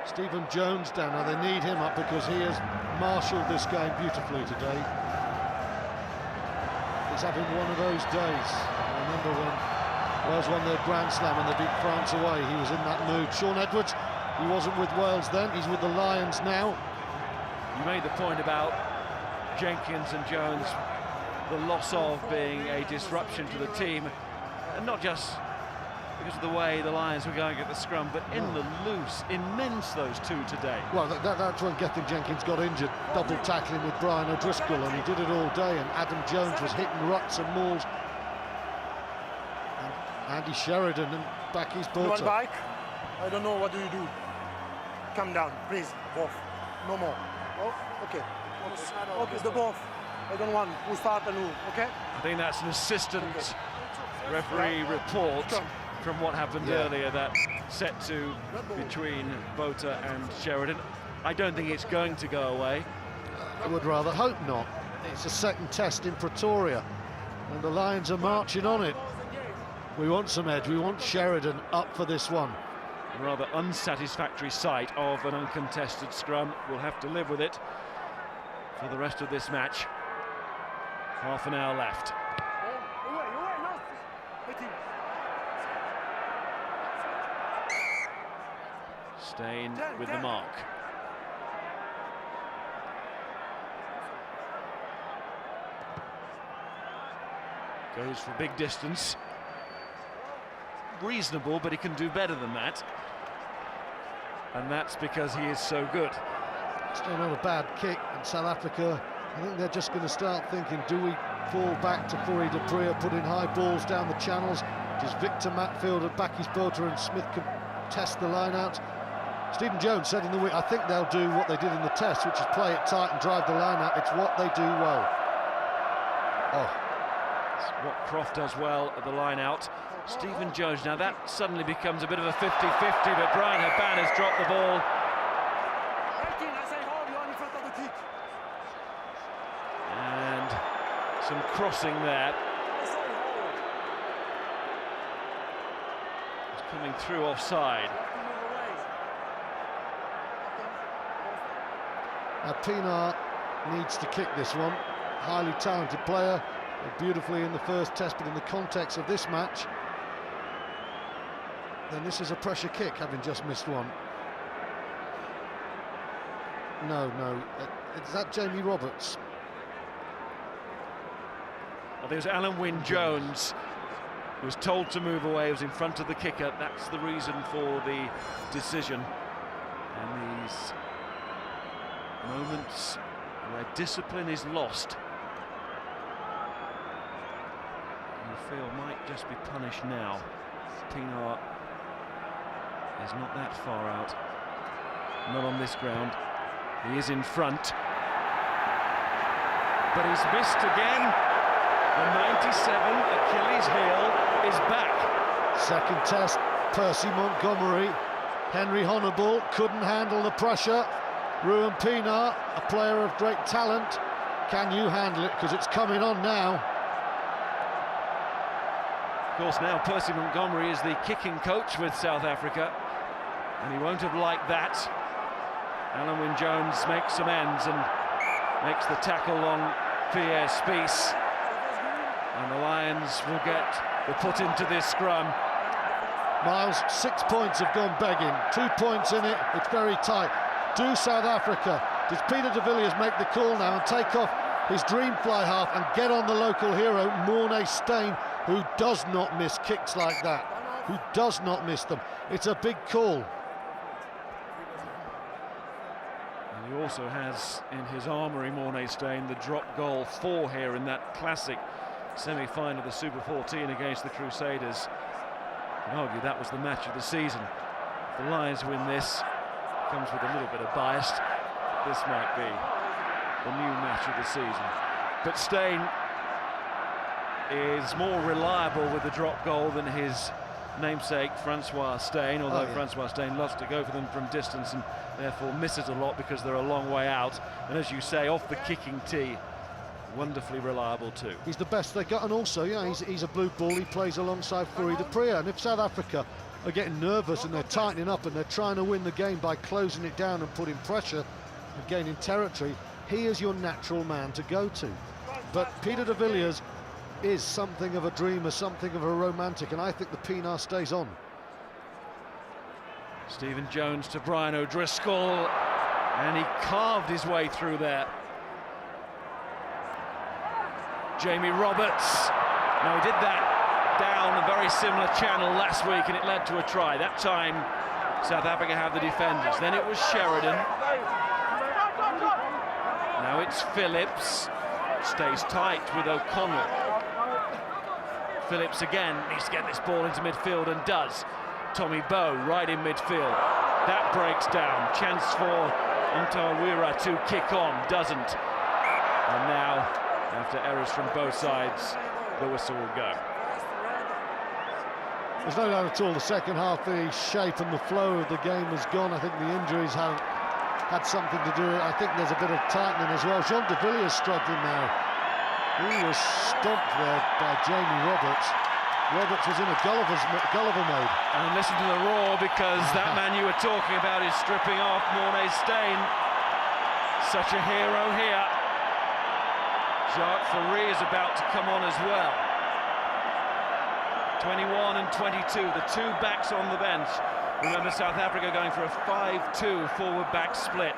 Stephen Jones down. Now they need him up because he has marshalled this game beautifully today. He's having one of those days. I remember when Wales won their Grand Slam and they beat France away. He was in that mood. Sean Edwards, he wasn't with Wales then, he's with the Lions now. You made the point about Jenkins and Jones, the loss of being a disruption to the team, and not just because of the way the Lions were going at the scrum, but in the loose, immense those two today. Well, that's when Gethin Jenkins got injured, double tackling with Brian O'Driscoll, and he did it all day, and Adam Jones was hitting ruts and mauls. And Andy Sheridan and Backy's You want Bolter. bike? I don't know, what do you do? Come down, please, both. No more. Oh, okay. Okay, the both. I don't want who start and who, okay? I think that's an assistant referee report from what happened earlier, that set to between Bota and Sheridan. I don't think it's going to go away. I would rather hope not. It's a second test in Pretoria, and the Lions are marching on it. We want some edge, we want Sheridan up for this one. A rather unsatisfactory sight of an uncontested scrum. We'll have to live with it for the rest of this match. Half an hour left. Steyn with the mark. Goes for big distance. Reasonable, but he can do better than that. And that's because he is so good. Still not a bad kick, and South Africa, I think they're just going to start thinking, do we fall back to Fourie du Preez, put in high balls down the channels? Does Victor Matfield and Backy's Bolter and Smith contest the line out? Stephen Jones said in the week, I think they'll do what they did in the test, which is play it tight and drive the line out. It's what they do well. It's what Croft does well at the line out. Stephen Jones, now that suddenly becomes a bit of a 50-50, but Brian Habban has dropped the ball. And some crossing there. It's coming through offside. Now Pienaar needs to kick this one. Highly talented player, beautifully in the first test, but in the context of this match, then this is a pressure kick, having just missed one. No, is that Jamie Roberts? I think it was Alan Wynne-Jones who was told to move away, was in front of the kicker. That's the reason for the decision. And these moments where discipline is lost, you feel might just be punished now. Pienaar is not that far out, not on this ground. He is in front, but he's missed again. The 97 Achilles heel is back. Second test, Percy Montgomery. Henry Honourable couldn't handle the pressure. Ruan Pienaar, a player of great talent. Can you handle it? Because it's coming on now. Of course, now Percy Montgomery is the kicking coach with South Africa, and he won't have liked that. Alan Wynne-Jones makes amends and makes the tackle on Pierre Spies. And the Lions will get put into this scrum. Miles, 6 points have gone begging. 2 points in it, it's very tight. Do South Africa, does Peter de Villiers make the call now and take off his dream fly half and get on the local hero, Mornay Steyn, who does not miss kicks like that, who does not miss them. It's a big call. And he also has in his armoury, Mornay Steyn, the drop goal 4 here in that classic semi-final of the Super 14 against the Crusaders. You can argue that was the match of the season. If the Lions win this, comes with a little bit of bias, this might be the new match of the season. But Steyn is more reliable with the drop goal than his namesake Francois Steyn, although Francois Steyn loves to go for them from distance and therefore misses a lot because they're a long way out. And as you say, off the kicking tee, wonderfully reliable too. He's the best they got, and also, yeah, he's a blue ball. He plays alongside Fourie du Preez, and if South Africa are getting nervous and they're tightening up and they're trying to win the game by closing it down and putting pressure and gaining territory, he is your natural man to go to. But Peter de Villiers is something of a dreamer, something of a romantic, and I think the Pienaar stays on. Stephen Jones to Brian O'Driscoll, and he carved his way through there. Jamie Roberts, now he did that down a very similar channel last week and it led to a try. That time South Africa have the defenders. Then it was Sheridan. Now it's Phillips, stays tight with O'Connell. Phillips again needs to get this ball into midfield and does. Tommy Bowe right in midfield. That breaks down. Chance for Ntawira to kick on, doesn't. And now, after errors from both sides, the whistle will go. There's no doubt at all the second half, the shape and the flow of the game has gone. I think the injuries have had something to do with it. I think there's a bit of tightening as well. Jean de Villiers struggling now. He was stomped there by Jamie Roberts. Roberts was in a Gulliver mode. And listen to the roar, because that man you were talking about is stripping off Mornay Steyn. Such a hero here. Jacques Fourie is about to come on as well. 21 and 22, the two backs on the bench. Remember, South Africa going for a 5-2 forward-back split.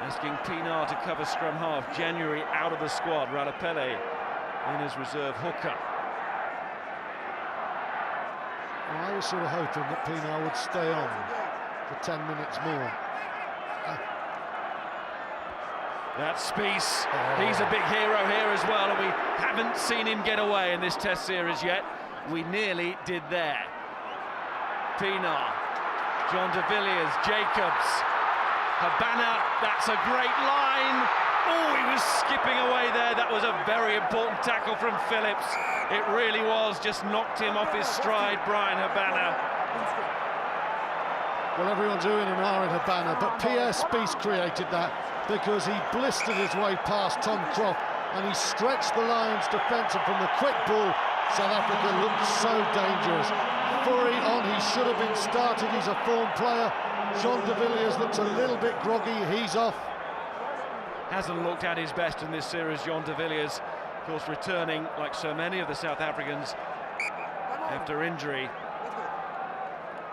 Asking Pienaar to cover scrum half. January out of the squad. Ralapele in his reserve hooker. Well, I was sort of hoping that Pienaar would stay on for 10 minutes more. That's Spies. He's a big hero here as well, and we haven't seen him get away in this Test series yet. We nearly did there. Pienaar, Jean de Villiers, Jacobs, Habana, that's a great line. Oh, he was skipping away there. That was a very important tackle from Phillips. It really was, just knocked him off his stride, Brian Habana. Well, everyone's oohing and ahhing Habana, but Pierre Spies created that because he blistered his way past Tom Croft and he stretched the Lions' defence, and from the quick ball, South Africa looked so dangerous. Fourie on, he should have been started, he's a form player. Jean de Villiers looks a little bit groggy, he's off. Hasn't looked at his best in this series, Jean de Villiers. Of course, returning, like so many of the South Africans, after injury.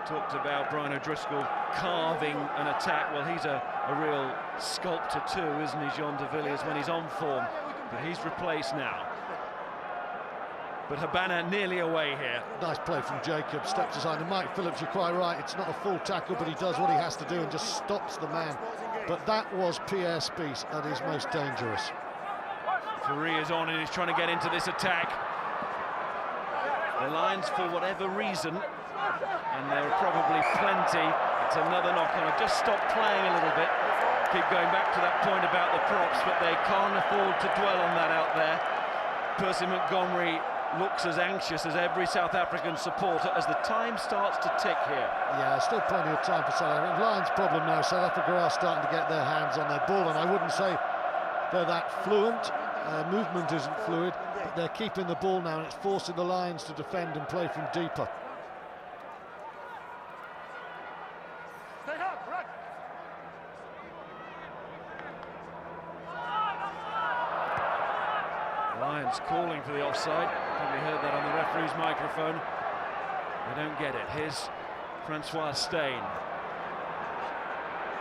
Talked about Brian O'Driscoll carving an attack. Well, he's a real sculptor too, isn't he, Jean de Villiers, when he's on form. But he's replaced now. But Habana nearly away here. Nice play from Jacob, steps aside. And Mike Phillips, you're quite right, it's not a full tackle, but he does what he has to do and just stops the man. But that was Pierre Spies at his most dangerous. Fourie is on and he's trying to get into this attack. The Lions, for whatever reason, and there are probably plenty, it's another knock on. I've just stopped playing a little bit. Keep going back to that point about the props, but they can't afford to dwell on that out there. Percy Montgomery looks as anxious as every South African supporter as the time starts to tick here. Yeah, still plenty of time for South Africa. Lions' problem now, South Africa are starting to get their hands on their ball, and I wouldn't say they're that fluent. Movement isn't fluid, but they're keeping the ball now, and it's forcing the Lions to defend and play from deeper. Lions calling for the offside. Probably heard that on the referee's microphone. They don't get it. Here's Francois Steyn.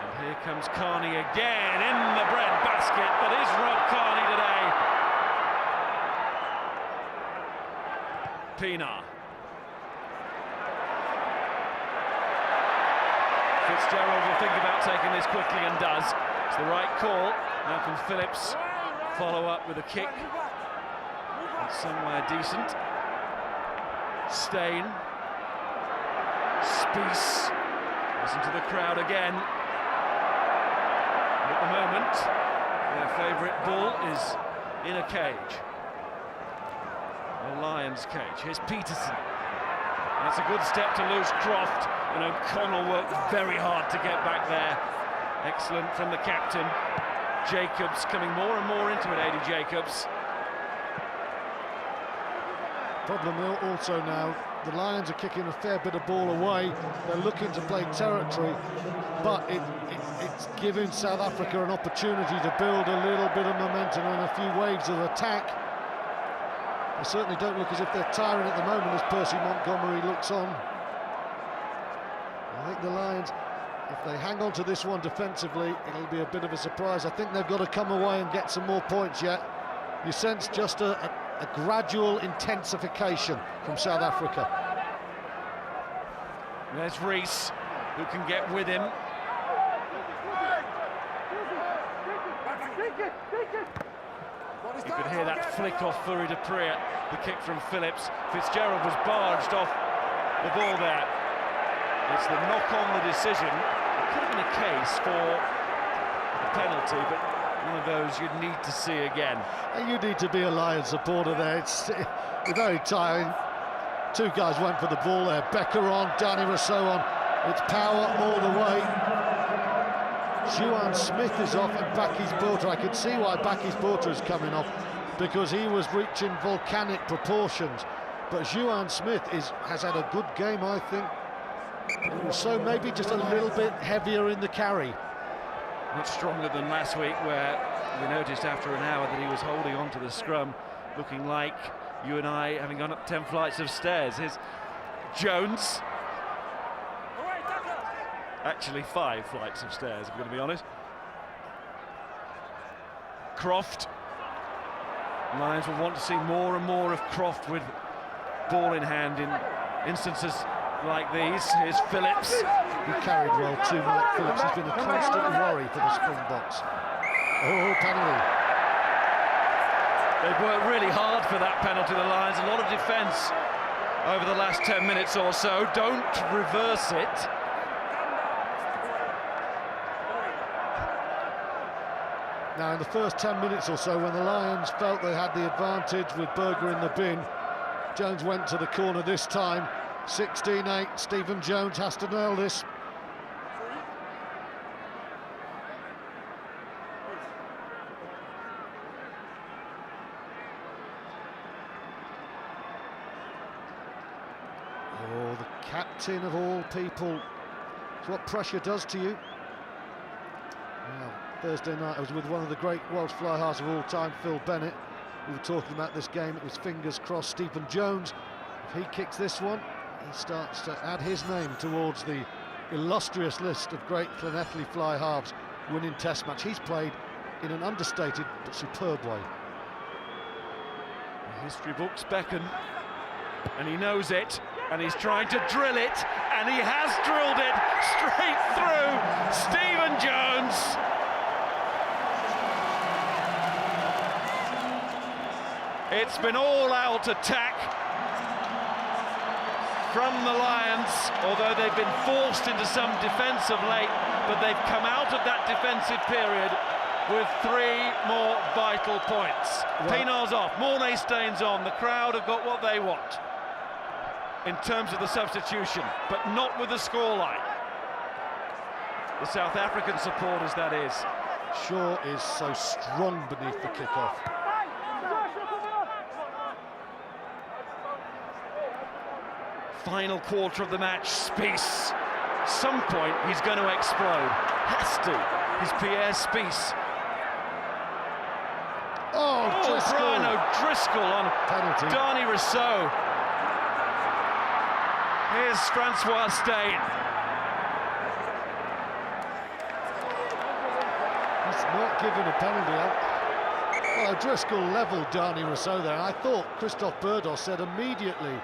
And here comes Carney again in the bread basket. That is Rob Carney today. Pienaar. Fitzgerald will think about taking this quickly and does. It's the right call. Now can Phillips follow up with a kick. It's somewhere decent. Steyn. Spies. Listen to the crowd again. At the moment, their favourite ball is in a cage. A Lions cage. Here's Peterson. That's a good step to lose Croft, and O'Connell worked very hard to get back there. Excellent from the captain. Jacobs coming more and more into it, Eddie Jacobs. Problem also now, The Lions are kicking a fair bit of ball away. They're looking to play territory, but it's giving South Africa an opportunity to build a little bit of momentum and a few waves of attack. They certainly don't look as if they're tiring at the moment as Percy Montgomery looks on. I think the Lions, if they hang on to this one defensively, it'll be a bit of a surprise. I think they've got to come away and get some more points yet. You sense just a gradual intensification from South Africa. There's Rees, who can get with him. You could hear that flick off Fourie du Preez, the kick from Phillips. Fitzgerald was barged off the ball there. It's the knock on the decision. It could have been a case for a penalty, but one of those you'd need to see again. And you need to be a Lions supporter there. It's very tiring. Two guys went for the ball there. Becker on, Danny Rousseau on. It's power all the way. Juan Smith is off and Bakis Botha. I can see why Bakis Botha is coming off, because he was reaching volcanic proportions. But Juan Smith has had a good game, I think. So maybe just a little bit heavier in the carry. Much stronger than last week, where we noticed after an hour that he was holding on to the scrum, looking like you and I having gone up 10 flights of stairs. Here's Jones. Actually 5 flights of stairs, I'm going to be honest. Croft. Lions will want to see more and more of Croft with ball in hand in instances like these. Here's Phillips. He carried well too, Mike Phillips. Has been a constant worry for the Springboks. Oh, penalty. They've worked really hard for that penalty, the Lions. A lot of defence over the last 10 minutes or so. Don't reverse it. Now, in the first 10 minutes or so, when the Lions felt they had the advantage with Berger in the bin, Jones went to the corner this time. 16-8, Stephen Jones has to nail this. Oh, the captain of all people. It's what pressure does to you. Now, Thursday night I was with one of the great Welsh fly halves of all time, Phil Bennett. We were talking about this game. It was fingers crossed. Stephen Jones, if he kicks this one, he starts to add his name towards the illustrious list of great Llanelli fly halves winning Test match. He's played in an understated but superb way. The history books beckon, and he knows it, and he's trying to drill it, and he has drilled it straight through. Stephen Jones. It's been all-out attack from the Lions, although they've been forced into some defence of late, but they've come out of that defensive period with 3 more vital points. Well, Pienaar's off, Mornay Staines on, the crowd have got what they want in terms of the substitution, but not with the scoreline. The South African supporters, that is. Shaw is so strong beneath the kickoff. Final quarter of the match, Spies. Some point he's going to explode. Has to. He's Pierre Spies. Oh, Driscoll. Brian O'Driscoll on penalty. Danny Rousseau. Here's Francois Steyn. He's not given a penalty. Well, O'Driscoll levelled Danny Rousseau there. I thought Christophe Burdos said immediately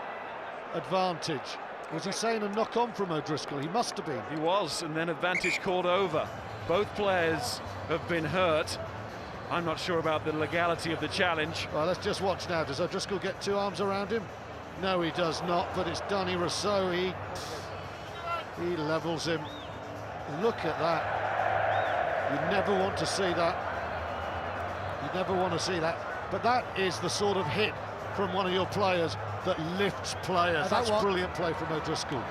advantage. Was he saying a knock on from O'Driscoll? He must have been. He was, and then advantage called over. Both players have been hurt. I'm not sure about the legality of the challenge. Well, let's just watch now. Does O'Driscoll get 2 arms around him? No, he does not, but it's Danny Rousseau. He levels him. Look at that. You never want to see that. You never want to see that. But that is the sort of hit from one of your players that lifts players. That's brilliant play from O'Driscoll.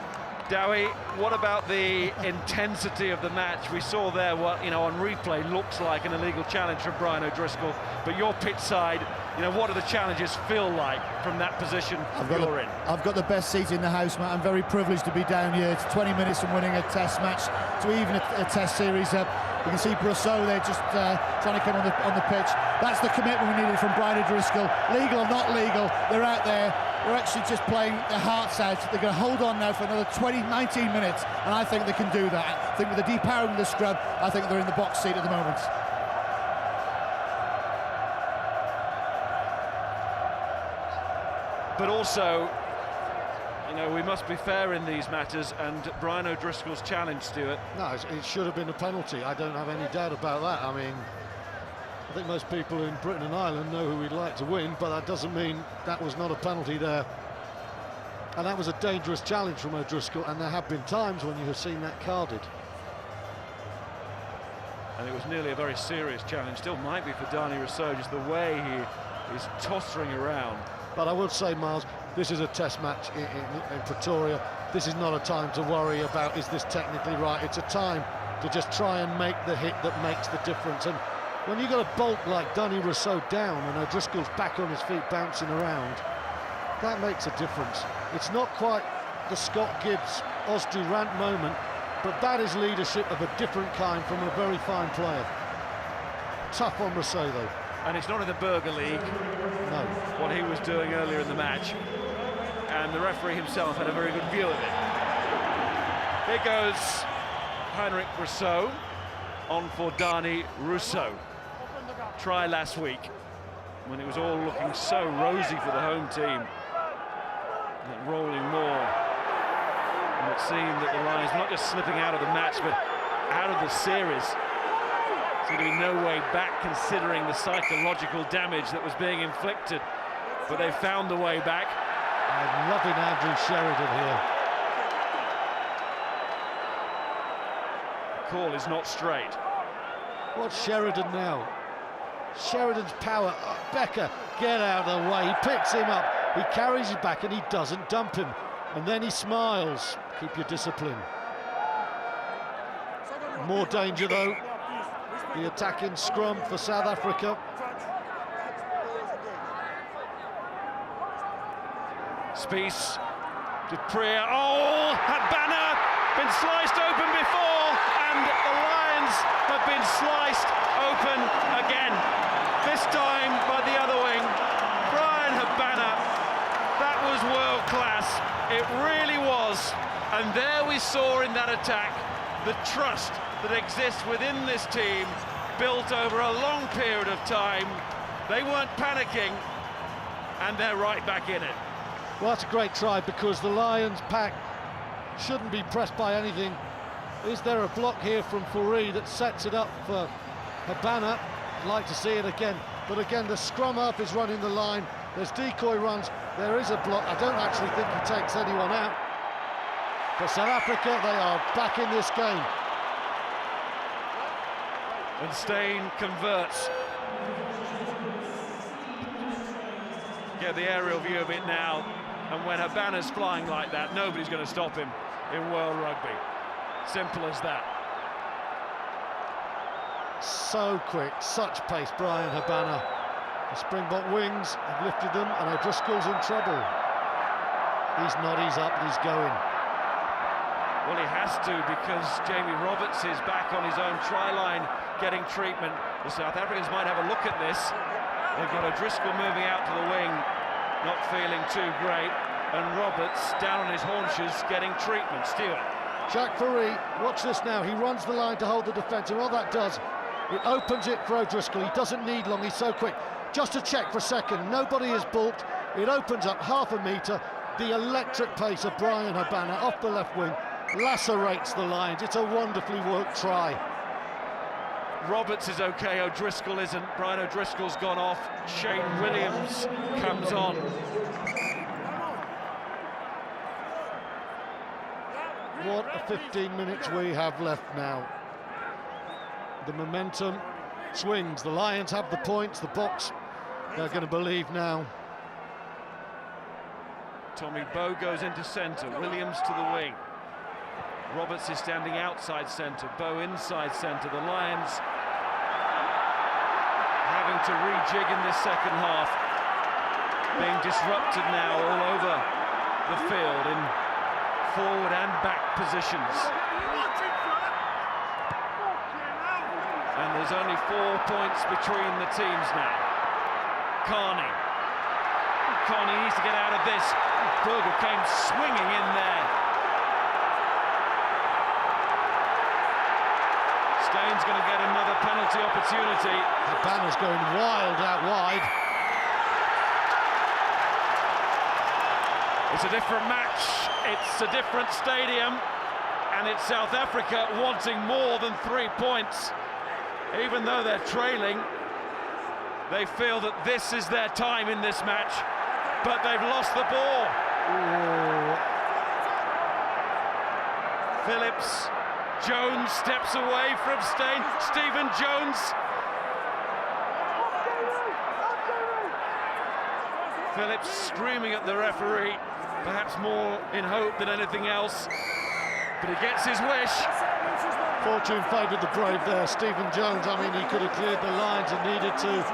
Dowie, what about the intensity of the match? We saw there what, you know, on replay looks like an illegal challenge from Brian O'Driscoll, but your pitch side, you know, what do the challenges feel like from that position you're in? I've got the best seat in the house, Matt. I'm very privileged to be down here. It's 20 minutes from winning a test match to even a test series up. You can see Brousseau there just trying to come on the pitch. That's the commitment we needed from Brian O'Driscoll. Legal or not legal, they're out there. They're actually just playing their hearts out. They're going to hold on now for another 19 minutes, and I think they can do that. I think with the depowering of the scrum, I think they're in the box seat at the moment. But also, you know, we must be fair in these matters, and Brian O'Driscoll's challenge, Stuart. No, it should have been a penalty. I don't have any doubt about that. I mean, I think most people in Britain and Ireland know who we'd like to win, but that doesn't mean that was not a penalty there. And that was a dangerous challenge from O'Driscoll, and there have been times when you have seen that carded. And it was nearly a very serious challenge. Still might be for Darnie Rousseau, just the way he is tottering around. But I would say, Miles, this is a test match in Pretoria. This is not a time to worry about, is this technically right? It's a time to just try and make the hit that makes the difference. And when you've got a bolt like Darnie Rousseau down and O'Driscoll's back on his feet bouncing around, that makes a difference. It's not quite the Scott Gibbs, Os Durant moment, but that is leadership of a different kind from a very fine player. Tough on Rousseau, though. And it's not in the Burger League, no, what he was doing earlier in the match. And the referee himself had a very good view of it. Here goes Heinrich Rousseau on for Darnie Rousseau. Try last week when it was all looking so rosy for the home team. That rolling more. And it seemed that the Lions were not just slipping out of the match, but out of the series. Seemed to be no way back, considering the psychological damage that was being inflicted. But they found the way back. I'm loving Andrew Sheridan here. Call is not straight. What's Sheridan now? Sheridan's power. Becker, get out of the way. He picks him up. He carries him back and he doesn't dump him. And then he smiles. Keep your discipline. More danger, though. The attacking scrum for South Africa. Spies, Du Preez, oh, Habana, been sliced open before, and the Lions have been sliced open again. This time by the other wing, Brian Habana. That was world class, it really was. And there we saw in that attack the trust that exists within this team, built over a long period of time. They weren't panicking, and they're right back in it. Well, that's a great try, because the Lions pack shouldn't be pressed by anything. Is there a block here from Fourie that sets it up for Habana? I'd like to see it again, but again the scrum up is running the line. There's decoy runs, there is a block. I don't actually think he takes anyone out. For South Africa, they are back in this game. And Steyn converts. Get the aerial view of it now, and when Habana's flying like that, nobody's going to stop him in World Rugby. Simple as that. So quick, such pace, Brian Habana. The Springbok wings have lifted them, and O'Driscoll's in trouble. He's not, he's up, and he's going. Well, he has to, because Jamie Roberts is back on his own try line getting treatment. The South Africans might have a look at this. They've got O'Driscoll moving out to the wing, not feeling too great, and Roberts down on his haunches getting treatment. Stuart. Jacques Fourie, watch this now. He runs the line to hold the defence, and what that does, it opens it for O'Driscoll. He doesn't need long, he's so quick. Just to check for a second, nobody is balked. It opens up half a metre. The electric pace of Brian Habana off the left wing lacerates the Lions. It's a wonderfully worked try. Roberts is okay, O'Driscoll isn't. Brian O'Driscoll's gone off. Shane Williams comes on. What a 15 minutes we have left now. The momentum swings. The Lions have the points, the box. They're going to believe now. Tommy Bowe goes into centre, Williams to the wing. Roberts is standing outside centre, Bow inside centre. The Lions having to rejig in this second half, being disrupted now all over the field in forward and back positions. And there's only 4 points between the teams now. Carney needs to get out of this. Berger came swinging in there. Staines going to get another penalty opportunity. The banner's going wild out wide. It's a different match, it's a different stadium, and it's South Africa wanting more than 3 points. Even though they're trailing, they feel that this is their time in this match, but they've lost the ball. Ooh. Phillips, Jones steps away from Steyn. Stephen Jones. Phillips screaming at the referee, perhaps more in hope than anything else, but he gets his wish. Fortune favoured the brave there, Stephen Jones. I mean, he could have cleared the lines and needed to.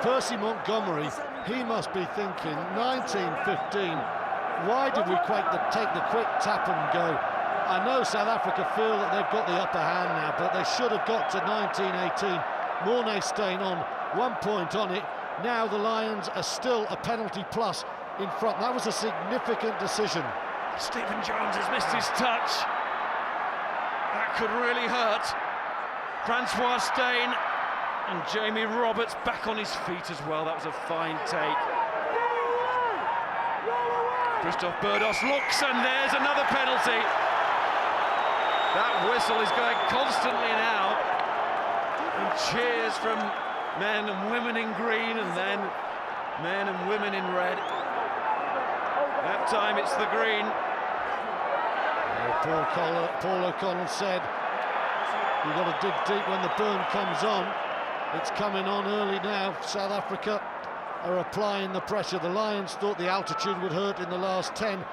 Percy Montgomery, he must be thinking, 19-15, why did we take the quick tap and go? I know South Africa feel that they've got the upper hand now, but they should have got to 19-18. Mornay Steyn on 1 point on it. Now the Lions are still a penalty plus in front. That was a significant decision. Stephen Jones has missed his touch. That could really hurt. Francois Steyn and Jamie Roberts back on his feet as well. That was a fine take. Christophe Burdos looks, and there's another penalty. That whistle is going constantly now, and cheers from men and women in green, and then men and women in red. That time it's the green. Paul O'Connell said, you've got to dig deep when the burn comes on. It's coming on early now. South Africa are applying the pressure. The Lions thought the altitude would hurt in the last 10,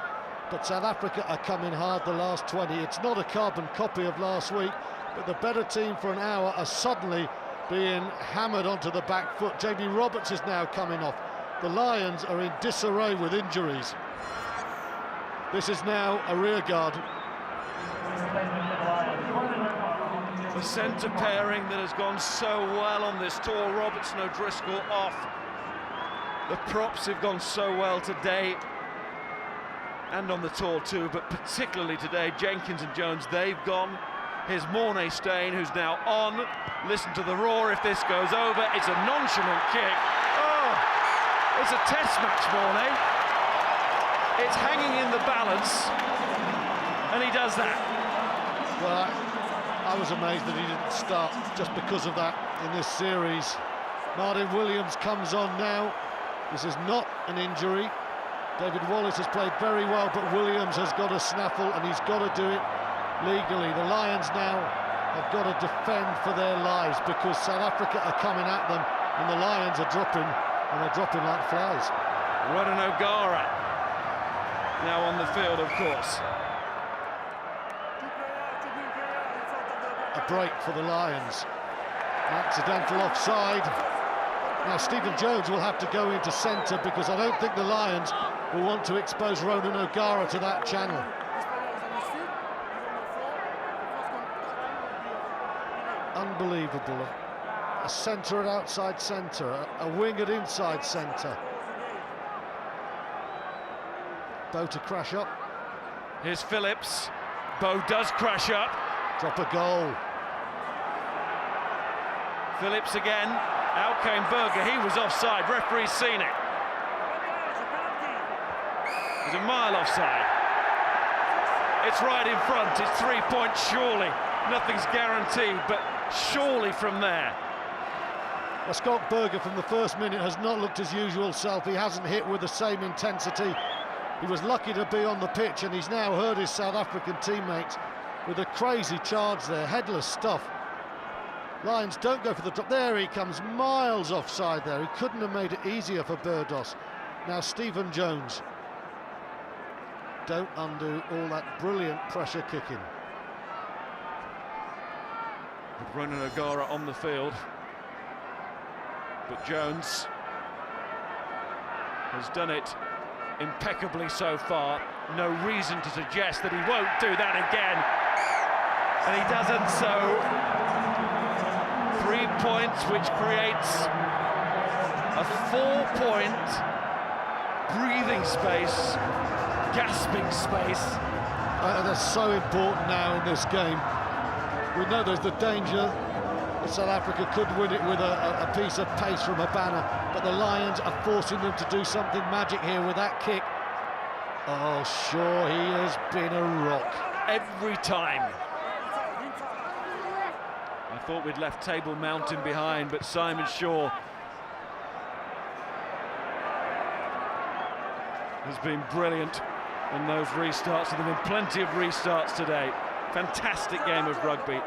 but South Africa are coming hard the last 20. It's not a carbon copy of last week, but the better team for an hour are suddenly being hammered onto the back foot. Jamie Roberts is now coming off. The Lions are in disarray with injuries. This is now a rear guard. The centre pairing that has gone so well on this tour, Robertson, O'Driscoll off. The props have gone so well today, and on the tour too, but particularly today, Jenkins and Jones, they've gone. Here's Mornay Steyn, who's now on. Listen to the roar if this goes over. It's a nonchalant kick. Oh, it's a test match, Mornay. It's hanging in the balance, and he does that. Well, I was amazed that he didn't start just because of that in this series. Martin Williams comes on now. This is not an injury. David Wallace has played very well, but Williams has got a snaffle, and he's got to do it legally. The Lions now have got to defend for their lives because South Africa are coming at them, and the Lions are dropping, and they're dropping like flies. Rodden O'Gara now on the field, of course. A break for the Lions. Accidental offside. Now Stephen Jones will have to go into centre because I don't think the Lions will want to expose Rodden O'Gara to that channel. Unbelievable. A centre at outside centre, a wing at inside centre. Bow to crash up. Here's Phillips. Bow does crash up. Drop a goal. Phillips again. Out came Berger. He was offside. Referee's seen it. He's a mile offside. It's right in front. It's 3 points surely. Nothing's guaranteed, but surely from there. Well, Scott Berger from the first minute has not looked his usual self. He hasn't hit with the same intensity. He was lucky to be on the pitch, and he's now hurt his South African teammates with a crazy charge there. Headless stuff. Lions don't go for the drop. There he comes, miles offside there. He couldn't have made it easier for Burdos. Now Stephen Jones. Don't undo all that brilliant pressure kicking. with Ronan O'Gara on the field. But Jones has done it impeccably so far. No reason to suggest that he won't do that again. And he doesn't, so 3 points, which creates a 4-point breathing space, gasping space. They're so important now in this game. We know there's the danger that South Africa could win it with a piece of pace from Habana, but the Lions are forcing them to do something magic here with that kick. Oh, sure, he has been a rock. Every time. I thought we'd left Table Mountain behind, but Simon Shaw has been brilliant in those restarts. There have been plenty of restarts today. Fantastic game of rugby.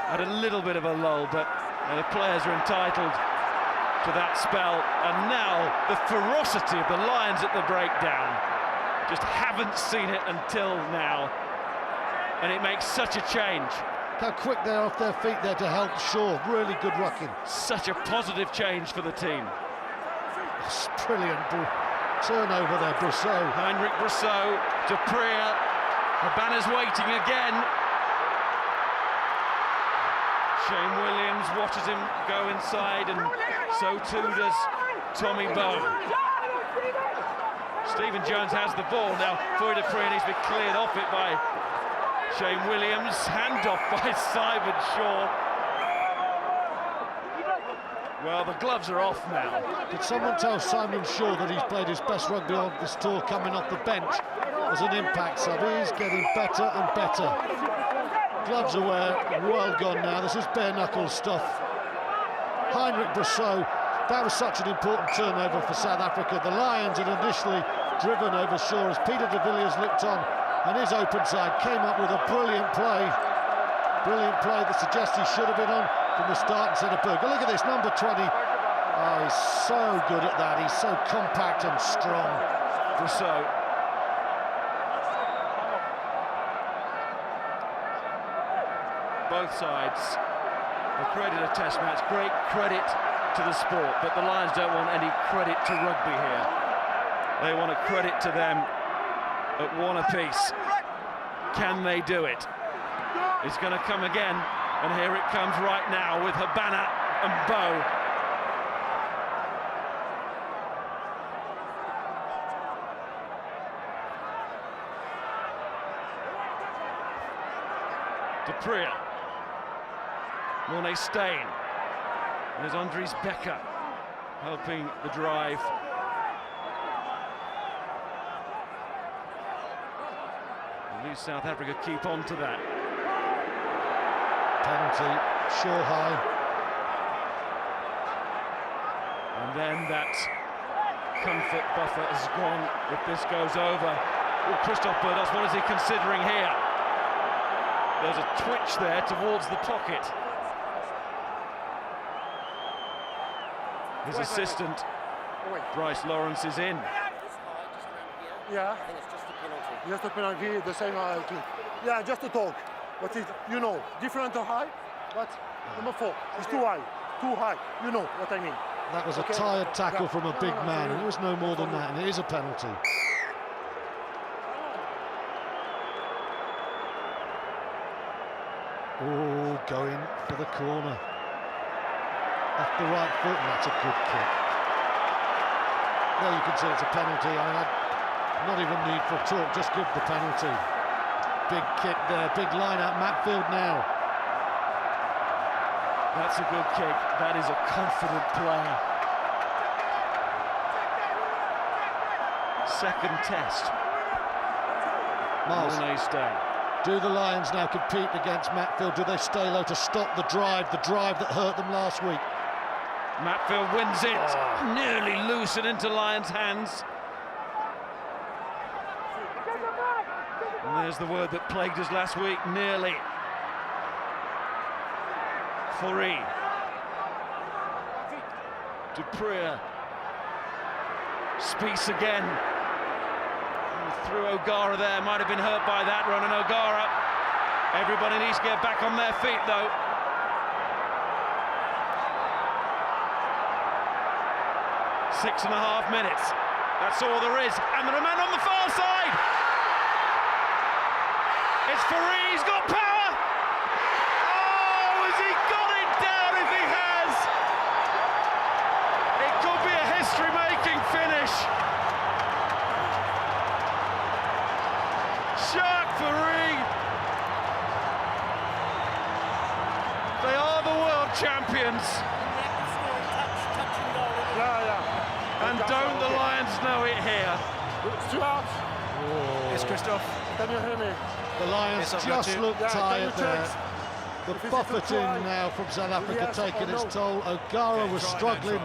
Had a little bit of a lull, but the players are entitled to that spell. And now the ferocity of the Lions at the breakdown. Just haven't seen it until now. And it makes such a change. How quick they're off their feet there to help Shaw. Really good rucking. Such a positive change for the team. It's brilliant turnover there, Brousseau. Heinrich Brousseau to Priya. Habana's waiting again. Shane Williams watches him go inside, and so too does Tommy Bowe. Stephen Jones has the ball now. Foy de Priya needs to be cleared off it by Shane Williams. Handoff by Simon Shaw. Well, the gloves are off now. Did someone tell Simon Shaw that he's played his best rugby on this tour coming off the bench as an impact sub? He's getting better and better. Gloves away, well gone now. This is bare knuckle stuff. Heinrich Brousseau, that was such an important turnover for South Africa. The Lions had initially driven over Shaw as Peter de Villiers looked on, and his open side came up with a brilliant play. Brilliant play that suggests he should have been on from the start instead of Berg. But look at this, number 20. Oh, he's so good at that. He's so compact and strong. Brousseau. Both sides have created a test match. Great credit to the sport, but the Lions don't want any credit to rugby here. They want a credit to them at one apiece. Can they do it? It's going to come again, and here it comes right now with Habana and Bowe. De Priya. Mornay Steyn. There's Andries Becker helping the drive. At least South Africa keep on to that. Penalty, Shaw high. And then that comfort buffer has gone if this goes over. Oh, Christoph Burdos, what is he considering here? There's a twitch there towards the pocket. His assistant, Bryce Lawrence, is in. Yeah. I think it's just a penalty. Just a penalty, the same. Yeah, just a talk. But it, you know, different or high. But number 4 is too high. Too high. You know what I mean. That was a tired tackle from a big man, and it was no more than that, and it is a penalty. Oh, going for the corner. Off the right foot, and that's a good kick. There you can see it's a penalty. I mean, not even need for talk, just give the penalty. Big kick there, big line out, Matfield now. That's a good kick. That is a confident player. Second test. Miles. Mornay Steyn. Do the Lions now compete against Matfield? Do they stay low to stop the drive that hurt them last week? Matfield wins it. Oh. Nearly loose and into Lions' hands. And there's the word that plagued us last week, nearly. Fourie. De Priya. Spies again. Through O'Gara there, might have been hurt by that, Ronan O'Gara. Everybody needs to get back on their feet though. 6.5 minutes. That's all there is. And the man on the far side. It's Fourie, he's got power. Oh, has he got it down if he has? It could be a history-making finish. Jacques Fourie. They are the world champions. And don't the Lions know it here? Stuart. Yes, Christophe. Can you hear me? The Lions just look tired there. The buffeting now from South Africa taking its toll. O'Gara was struggling.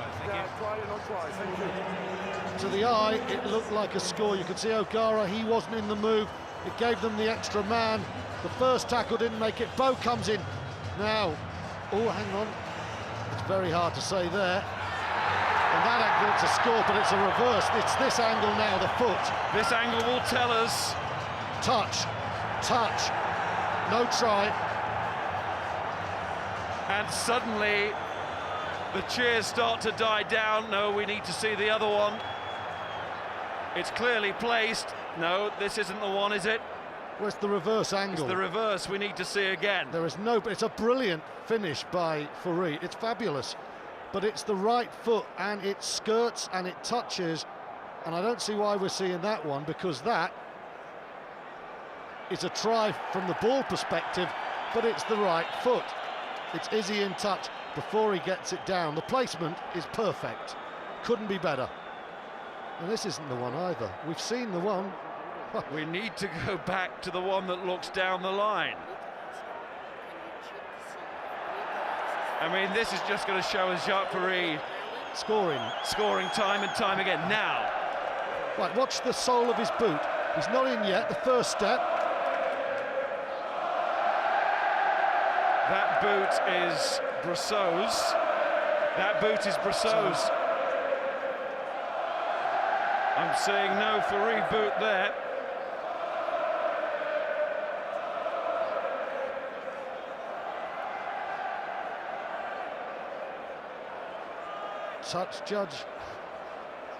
To the eye, it looked like a score. You could see O'Gara, he wasn't in the move. It gave them the extra man. The first tackle didn't make it. Bow comes in now. Oh, hang on. It's very hard to say there. And that angle, it's a score, but it's a reverse. It's this angle now, the foot. This angle will tell us. Touch, touch, no try. And suddenly, the cheers start to die down. No, we need to see the other one. It's clearly placed. No, this isn't the one, is it? Where's the reverse angle? It's the reverse we need to see again. There is no, it's a brilliant finish by Fourie. It's fabulous. But it's the right foot, and it skirts and it touches, and I don't see why we're seeing that one, because that is a try from the ball perspective, but it's the right foot. It's Izzy in touch before he gets it down. The placement is perfect. Couldn't be better. And this isn't the one either. We've seen the one. We need to go back to the one that looks down the line. I mean, this is just going to show us Jacques Fourie scoring time and time again. Now, right, watch the sole of his boot. He's not in yet. The first step. That boot is Brosseau's. That boot is Brosseau's. I'm seeing no Fourie boot there. Touch judge,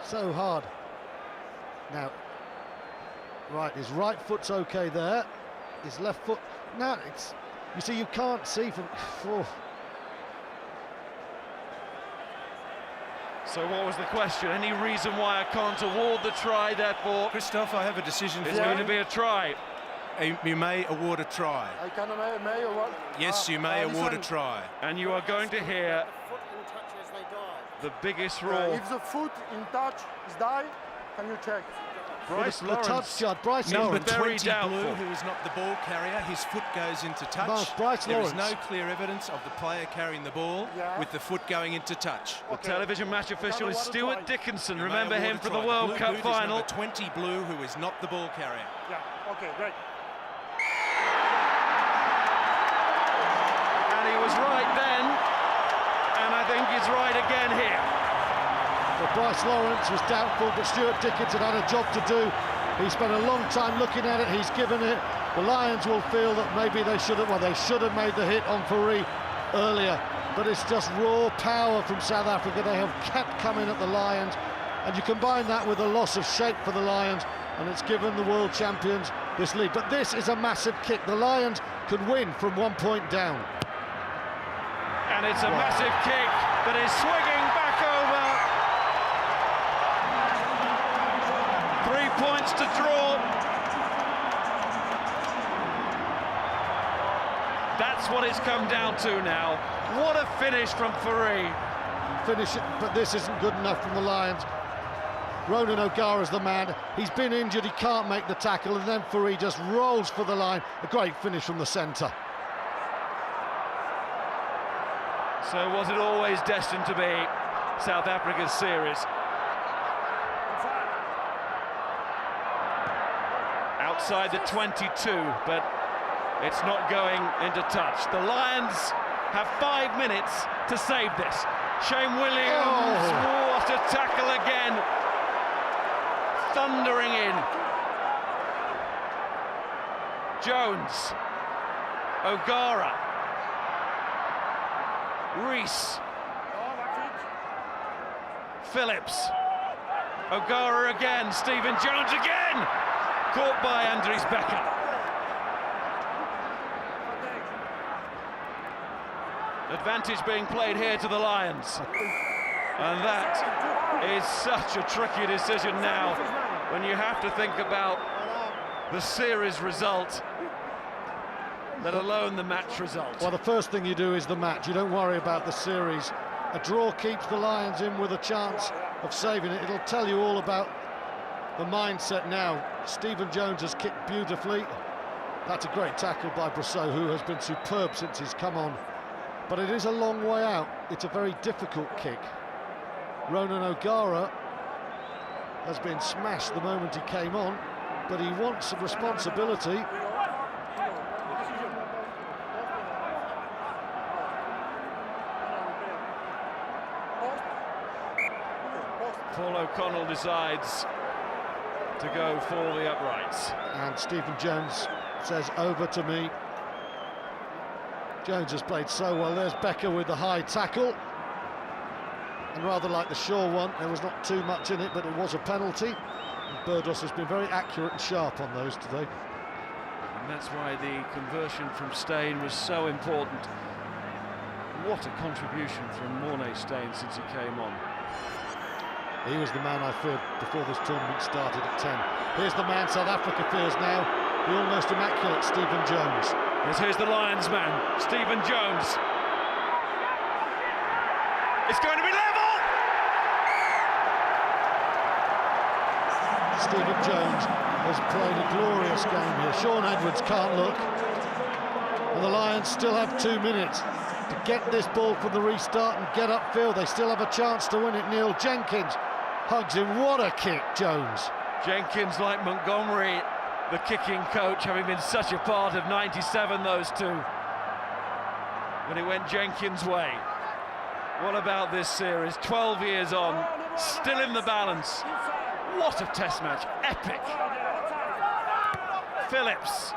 so hard. Now, right, his right foot's okay there. His left foot, now it's, you see, you can't see from, So what was the question? Any reason why I can't award the try, therefore? Christophe, I have a decision for you. It's going to be a try. You may award a try. I can may or what? Yes, you may award a try. And you are going to hear the biggest roar. If the foot in touch is die, can you check? Bryce the Lawrence. touch judge, Bryce Number Lawrence. 20 doubtful. Blue, who is not the ball carrier, his foot goes into touch. Bryce There is Lawrence. no clear evidence of the player carrying the ball with the foot going into touch. The television match official is Stuart Dickinson. You may Remember award him a for try. the World blue Cup boot is final. number 20 Blue, who is not the ball carrier. Yeah, okay, great. And he was right then, and I think he's right again here. Well, Bryce Lawrence was doubtful, but Stuart Dickinson had a job to do. He spent a long time looking at it. He's given it. The Lions will feel that maybe they should have, well, they should have made the hit on Fourie earlier, but it's just raw power from South Africa. They have kept coming at the Lions, and you combine that with a loss of shape for the Lions, and it's given the world champions this lead. But this is a massive kick. The Lions could win from 1 point down. And it's a massive kick that is swinging back over. 3 points to draw. That's what it's come down to now. What a finish from Fourie. Finish it, but this isn't good enough from the Lions. Ronan O'Gara's the man. He's been injured, he can't make the tackle, and then Fourie just rolls for the line. A great finish from the centre. So was it always destined to be South Africa's series? Outside the 22, but it's not going into touch. The Lions have 5 minutes to save this. Shane Williams, what a tackle again. Thundering in. Jones, O'Gara, Rees, Phillips, O'Gara again, Stephen Jones again! Caught by Andries Becker. Advantage being played here to the Lions. And that is such a tricky decision now when you have to think about the series result, let alone the match result. Well, the first thing you do is the match. You don't worry about the series. A draw keeps the Lions in with a chance of saving it. It'll tell you all about the mindset now. Stephen Jones has kicked beautifully. That's a great tackle by Brosseau, who has been superb since he's come on. But it is a long way out. It's a very difficult kick. Ronan O'Gara has been smashed the moment he came on, but he wants some responsibility. Paul O'Connell decides to go for the uprights. And Stephen Jones says, over to me. Jones has played so well. There's Becker with the high tackle. And rather like the Shaw one, there was not too much in it, but it was a penalty. And Burdos has been very accurate and sharp on those today. And that's why the conversion from Steyn was so important. What a contribution from Mornay Steyn since he came on. He was the man I feared before this tournament started at 10. Here's the man South Africa fears now, the almost immaculate Stephen Jones. Here's the Lions man, Stephen Jones. It's going to be level! Stephen Jones has played a glorious game here. Sean Edwards can't look. And the Lions still have 2 minutes to get this ball from the restart and get upfield. They still have a chance to win it. Neil Jenkins hugs him. What a kick, Jones. Jenkins, like Montgomery, the kicking coach, having been such a part of 97, those two. When it went Jenkins' way. What about this series? 12 years on, still in the balance. What a test match, epic. Phillips.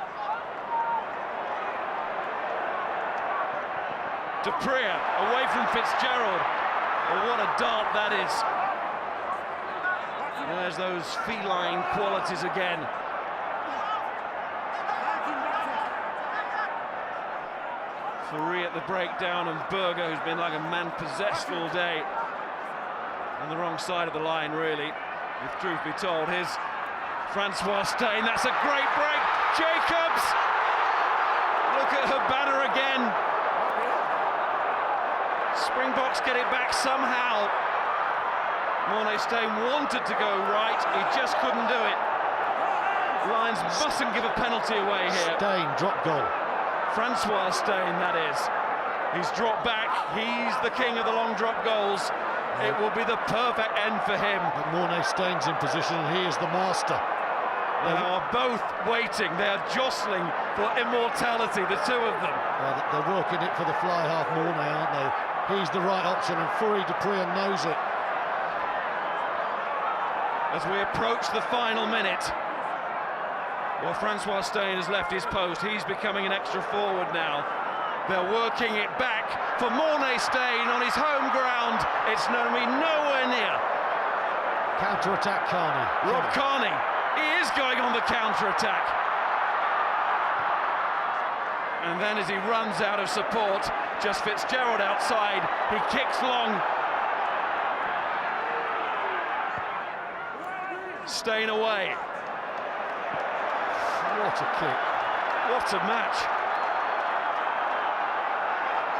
Dupree away from Fitzgerald. Oh, what a dart that is. There's those feline qualities again. Fourie at the breakdown, and Berger, who's been like a man possessed all day. On the wrong side of the line, really, if truth be told. Here's Francois Steyn. That's a great break. Jacobs! Look at her banner again. Springboks get it back somehow. Mornay Steyn wanted to go right, he just couldn't do it. Lions mustn't give a penalty away here. Steyn, drop goal. Francois Steyn, that is. He's dropped back, he's the king of the long drop goals. It will be the perfect end for him. But Mornay Steyn's in position and he is the master. They are both waiting, they are jostling for immortality, the two of them. Well, they're working it for the fly half Mornay, aren't they? He's the right option, and Fourie Dupree knows it. As we approach the final minute, well, Francois Steyn has left his post. He's becoming an extra forward now. They're working it back for Mornay Steyn on his home ground. It's going to be nowhere near. Counter-attack, Carney. Rob Carney, he is going on the counter-attack. And then as he runs out of support, just Fitzgerald outside, he kicks long. Steyn away. What a kick. What a match.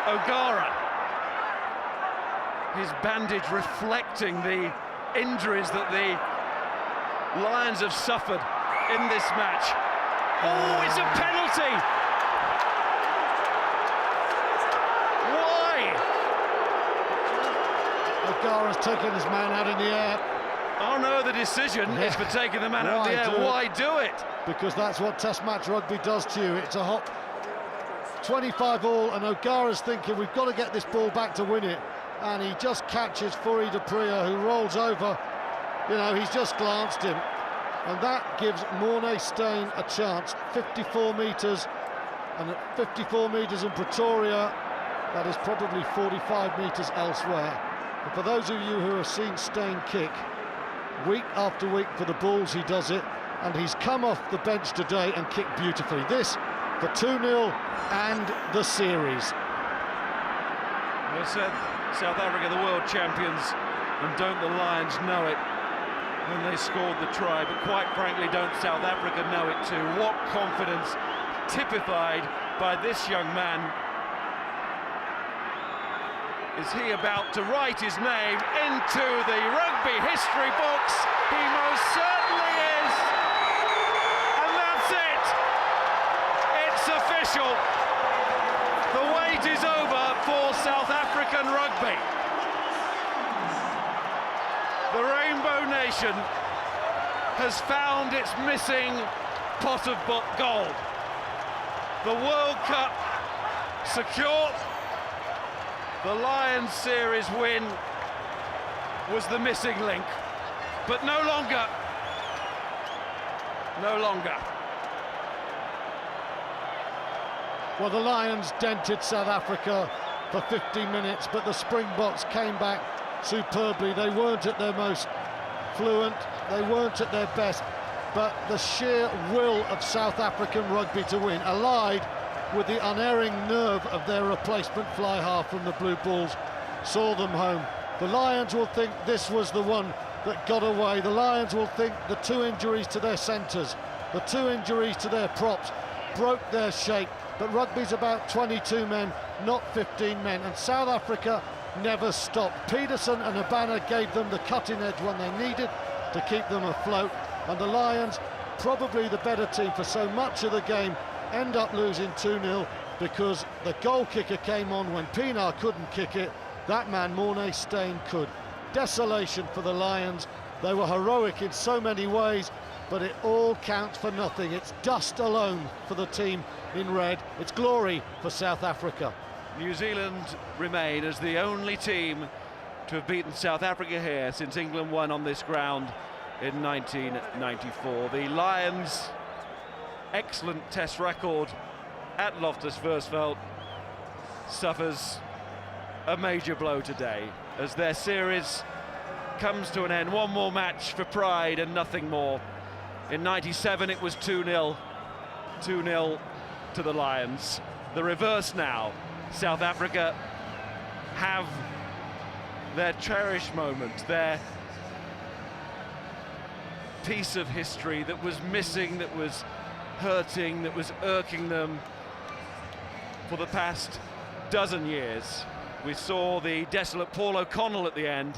O'Gara. His bandage reflecting the injuries that the Lions have suffered in this match. Oh, it's a penalty! Why? O'Gara's taken his man out in the air. Oh no, the decision is for taking the man out of the air. Why do it? Because that's what Test match rugby does to you. It's a hot 25 all, and O'Gara's thinking we've got to get this ball back to win it. And he just catches Fourie Dupree, who rolls over. You know, he's just glanced him. And that gives Mornay Steyn a chance. 54 metres, and at 54 metres in Pretoria, that is probably 45 metres elsewhere. And for those of you who have seen Steyn kick, Week after week for the Bulls he does it, and he's come off the bench today and kicked beautifully. This for 2-0 and the series. Well said, South Africa, the world champions, and don't the Lions know it when they scored the try, but quite frankly, don't South Africa know it too? What confidence typified by this young man. Is he about to write his name into the rugby history books? He most certainly is. And that's it. It's official. The wait is over for South African rugby. The Rainbow Nation has found its missing pot of gold. The World Cup secure. The Lions series win was the missing link, but no longer. No longer. Well, the Lions dented South Africa for 50 minutes, but the Springboks came back superbly. They weren't at their most fluent, they weren't at their best, but the sheer will of South African rugby to win, allied with the unerring nerve of their replacement fly half from the Blue Bulls, saw them home. The Lions will think this was the one that got away. The Lions will think the 2 injuries to their centres, the 2 injuries to their props broke their shape, but rugby's about 22 men, not 15 men, and South Africa never stopped. Peterson and Abana gave them the cutting edge when they needed to keep them afloat, and the Lions, probably the better team for so much of the game, end up losing 2-0 because the goal kicker came on when Pienaar couldn't kick it. That man, Morné Steyn, could. Desolation for the Lions. They were heroic in so many ways, but it all counts for nothing. It's dust alone for the team in red. It's glory for South Africa. New Zealand remain as the only team to have beaten South Africa here since England won on this ground in 1994. The Lions' excellent test record at Loftus Versfeld suffers a major blow today as their series comes to an end. One more match for pride and nothing more. In 97 it was 2-0 to the Lions. The reverse now. South Africa have their cherished moment, their piece of history that was missing, that was hurting, that was irking them for the past dozen years. We saw the desolate Paul O'Connell at the end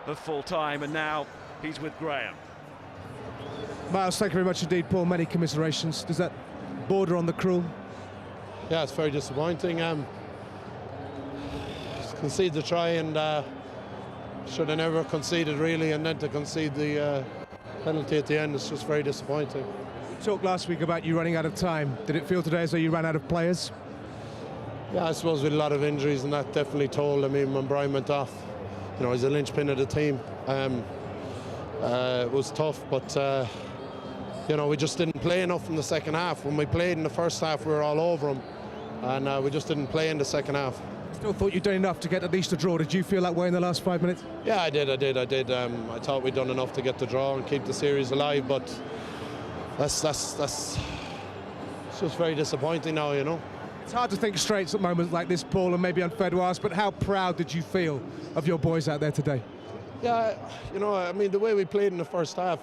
of full time, and now he's with Graham. Miles, thank you very much indeed, Paul. Many commiserations. Does that border on the cruel? Yeah, it's very disappointing. Concede the try and should have never conceded really, and then to concede the penalty at the end is just very disappointing. We talked last week about you running out of time. Did it feel today as though you ran out of players? Yeah, I suppose with a lot of injuries, and that definitely told. I mean, when Brian went off, you know, he's a linchpin of the team. It was tough, but you know, we just didn't play enough in the second half. When we played in the first half, we were all over them, and we just didn't play in the second half. Still thought you'd done enough to get at least a draw. Did you feel that way in the last 5 minutes? Yeah, I did. I thought we'd done enough to get the draw and keep the series alive, but that's it's just very disappointing now, you know. It's hard to think straight at moments like this, Paul, and maybe unfair to ask, but how proud did you feel of your boys out there today? Yeah, you know, I mean, the way we played in the first half,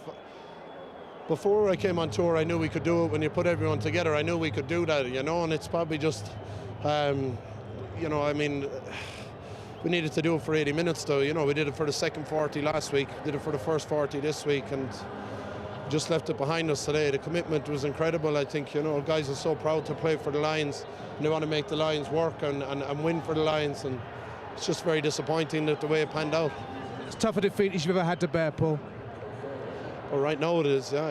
before I came on tour, I knew we could do it. When you put everyone together, I knew we could do that, you know, and it's probably just, you know, I mean, we needed to do it for 80 minutes, though. You know, we did it for the second 40 last week, did it for the first 40 this week, and just left it behind us today. The commitment was incredible. I think, you know, guys are so proud to play for the Lions, and they want to make the Lions work and win for the Lions, and it's just very disappointing that the way it panned out. It's tough a defeat as you've ever had to bear, Paul. Well, right now it is, yeah,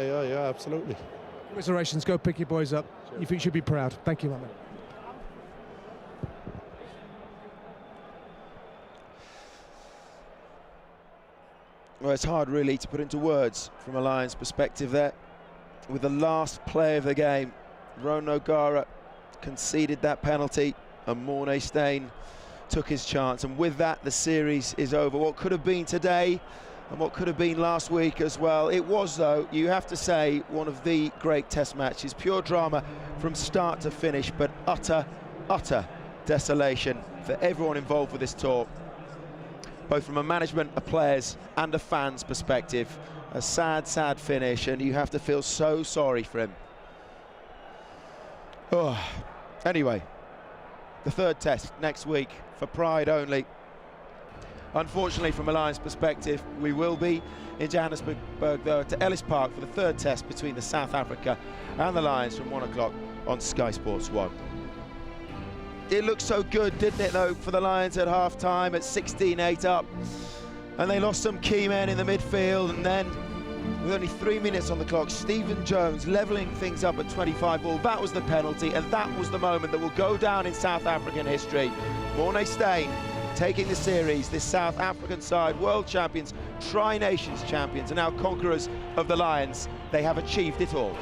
absolutely. Commiserations, go pick your boys up. You should be proud. Thank you, my man. Well, it's hard really to put into words from a Lions perspective there. With the last play of the game, Ronan O'Gara conceded that penalty and Morné Steyn took his chance, and with that the series is over. What could have been today and what could have been last week as well. It was, though, you have to say, one of the great test matches. Pure drama from start to finish, but utter desolation for everyone involved with this tour, both from a management, a players and a fans perspective. A sad finish, and you have to feel so sorry for him. Oh. Anyway, the third test next week for pride only. Unfortunately, from a Lions perspective, we will be in Johannesburg, though, to Ellis Park for the third test between the South Africa and the Lions from 1 o'clock on Sky Sports 1. It looked so good, didn't it, though, for the Lions at half-time at 16-8 up. And they lost some key men in the midfield, and then, with only 3 minutes on the clock, Stephen Jones levelling things up at 25 ball. That was the penalty, and that was the moment that will go down in South African history. Morné Steyn taking the series, this South African side, world champions, Tri-Nations champions, and now conquerors of the Lions. They have achieved it all.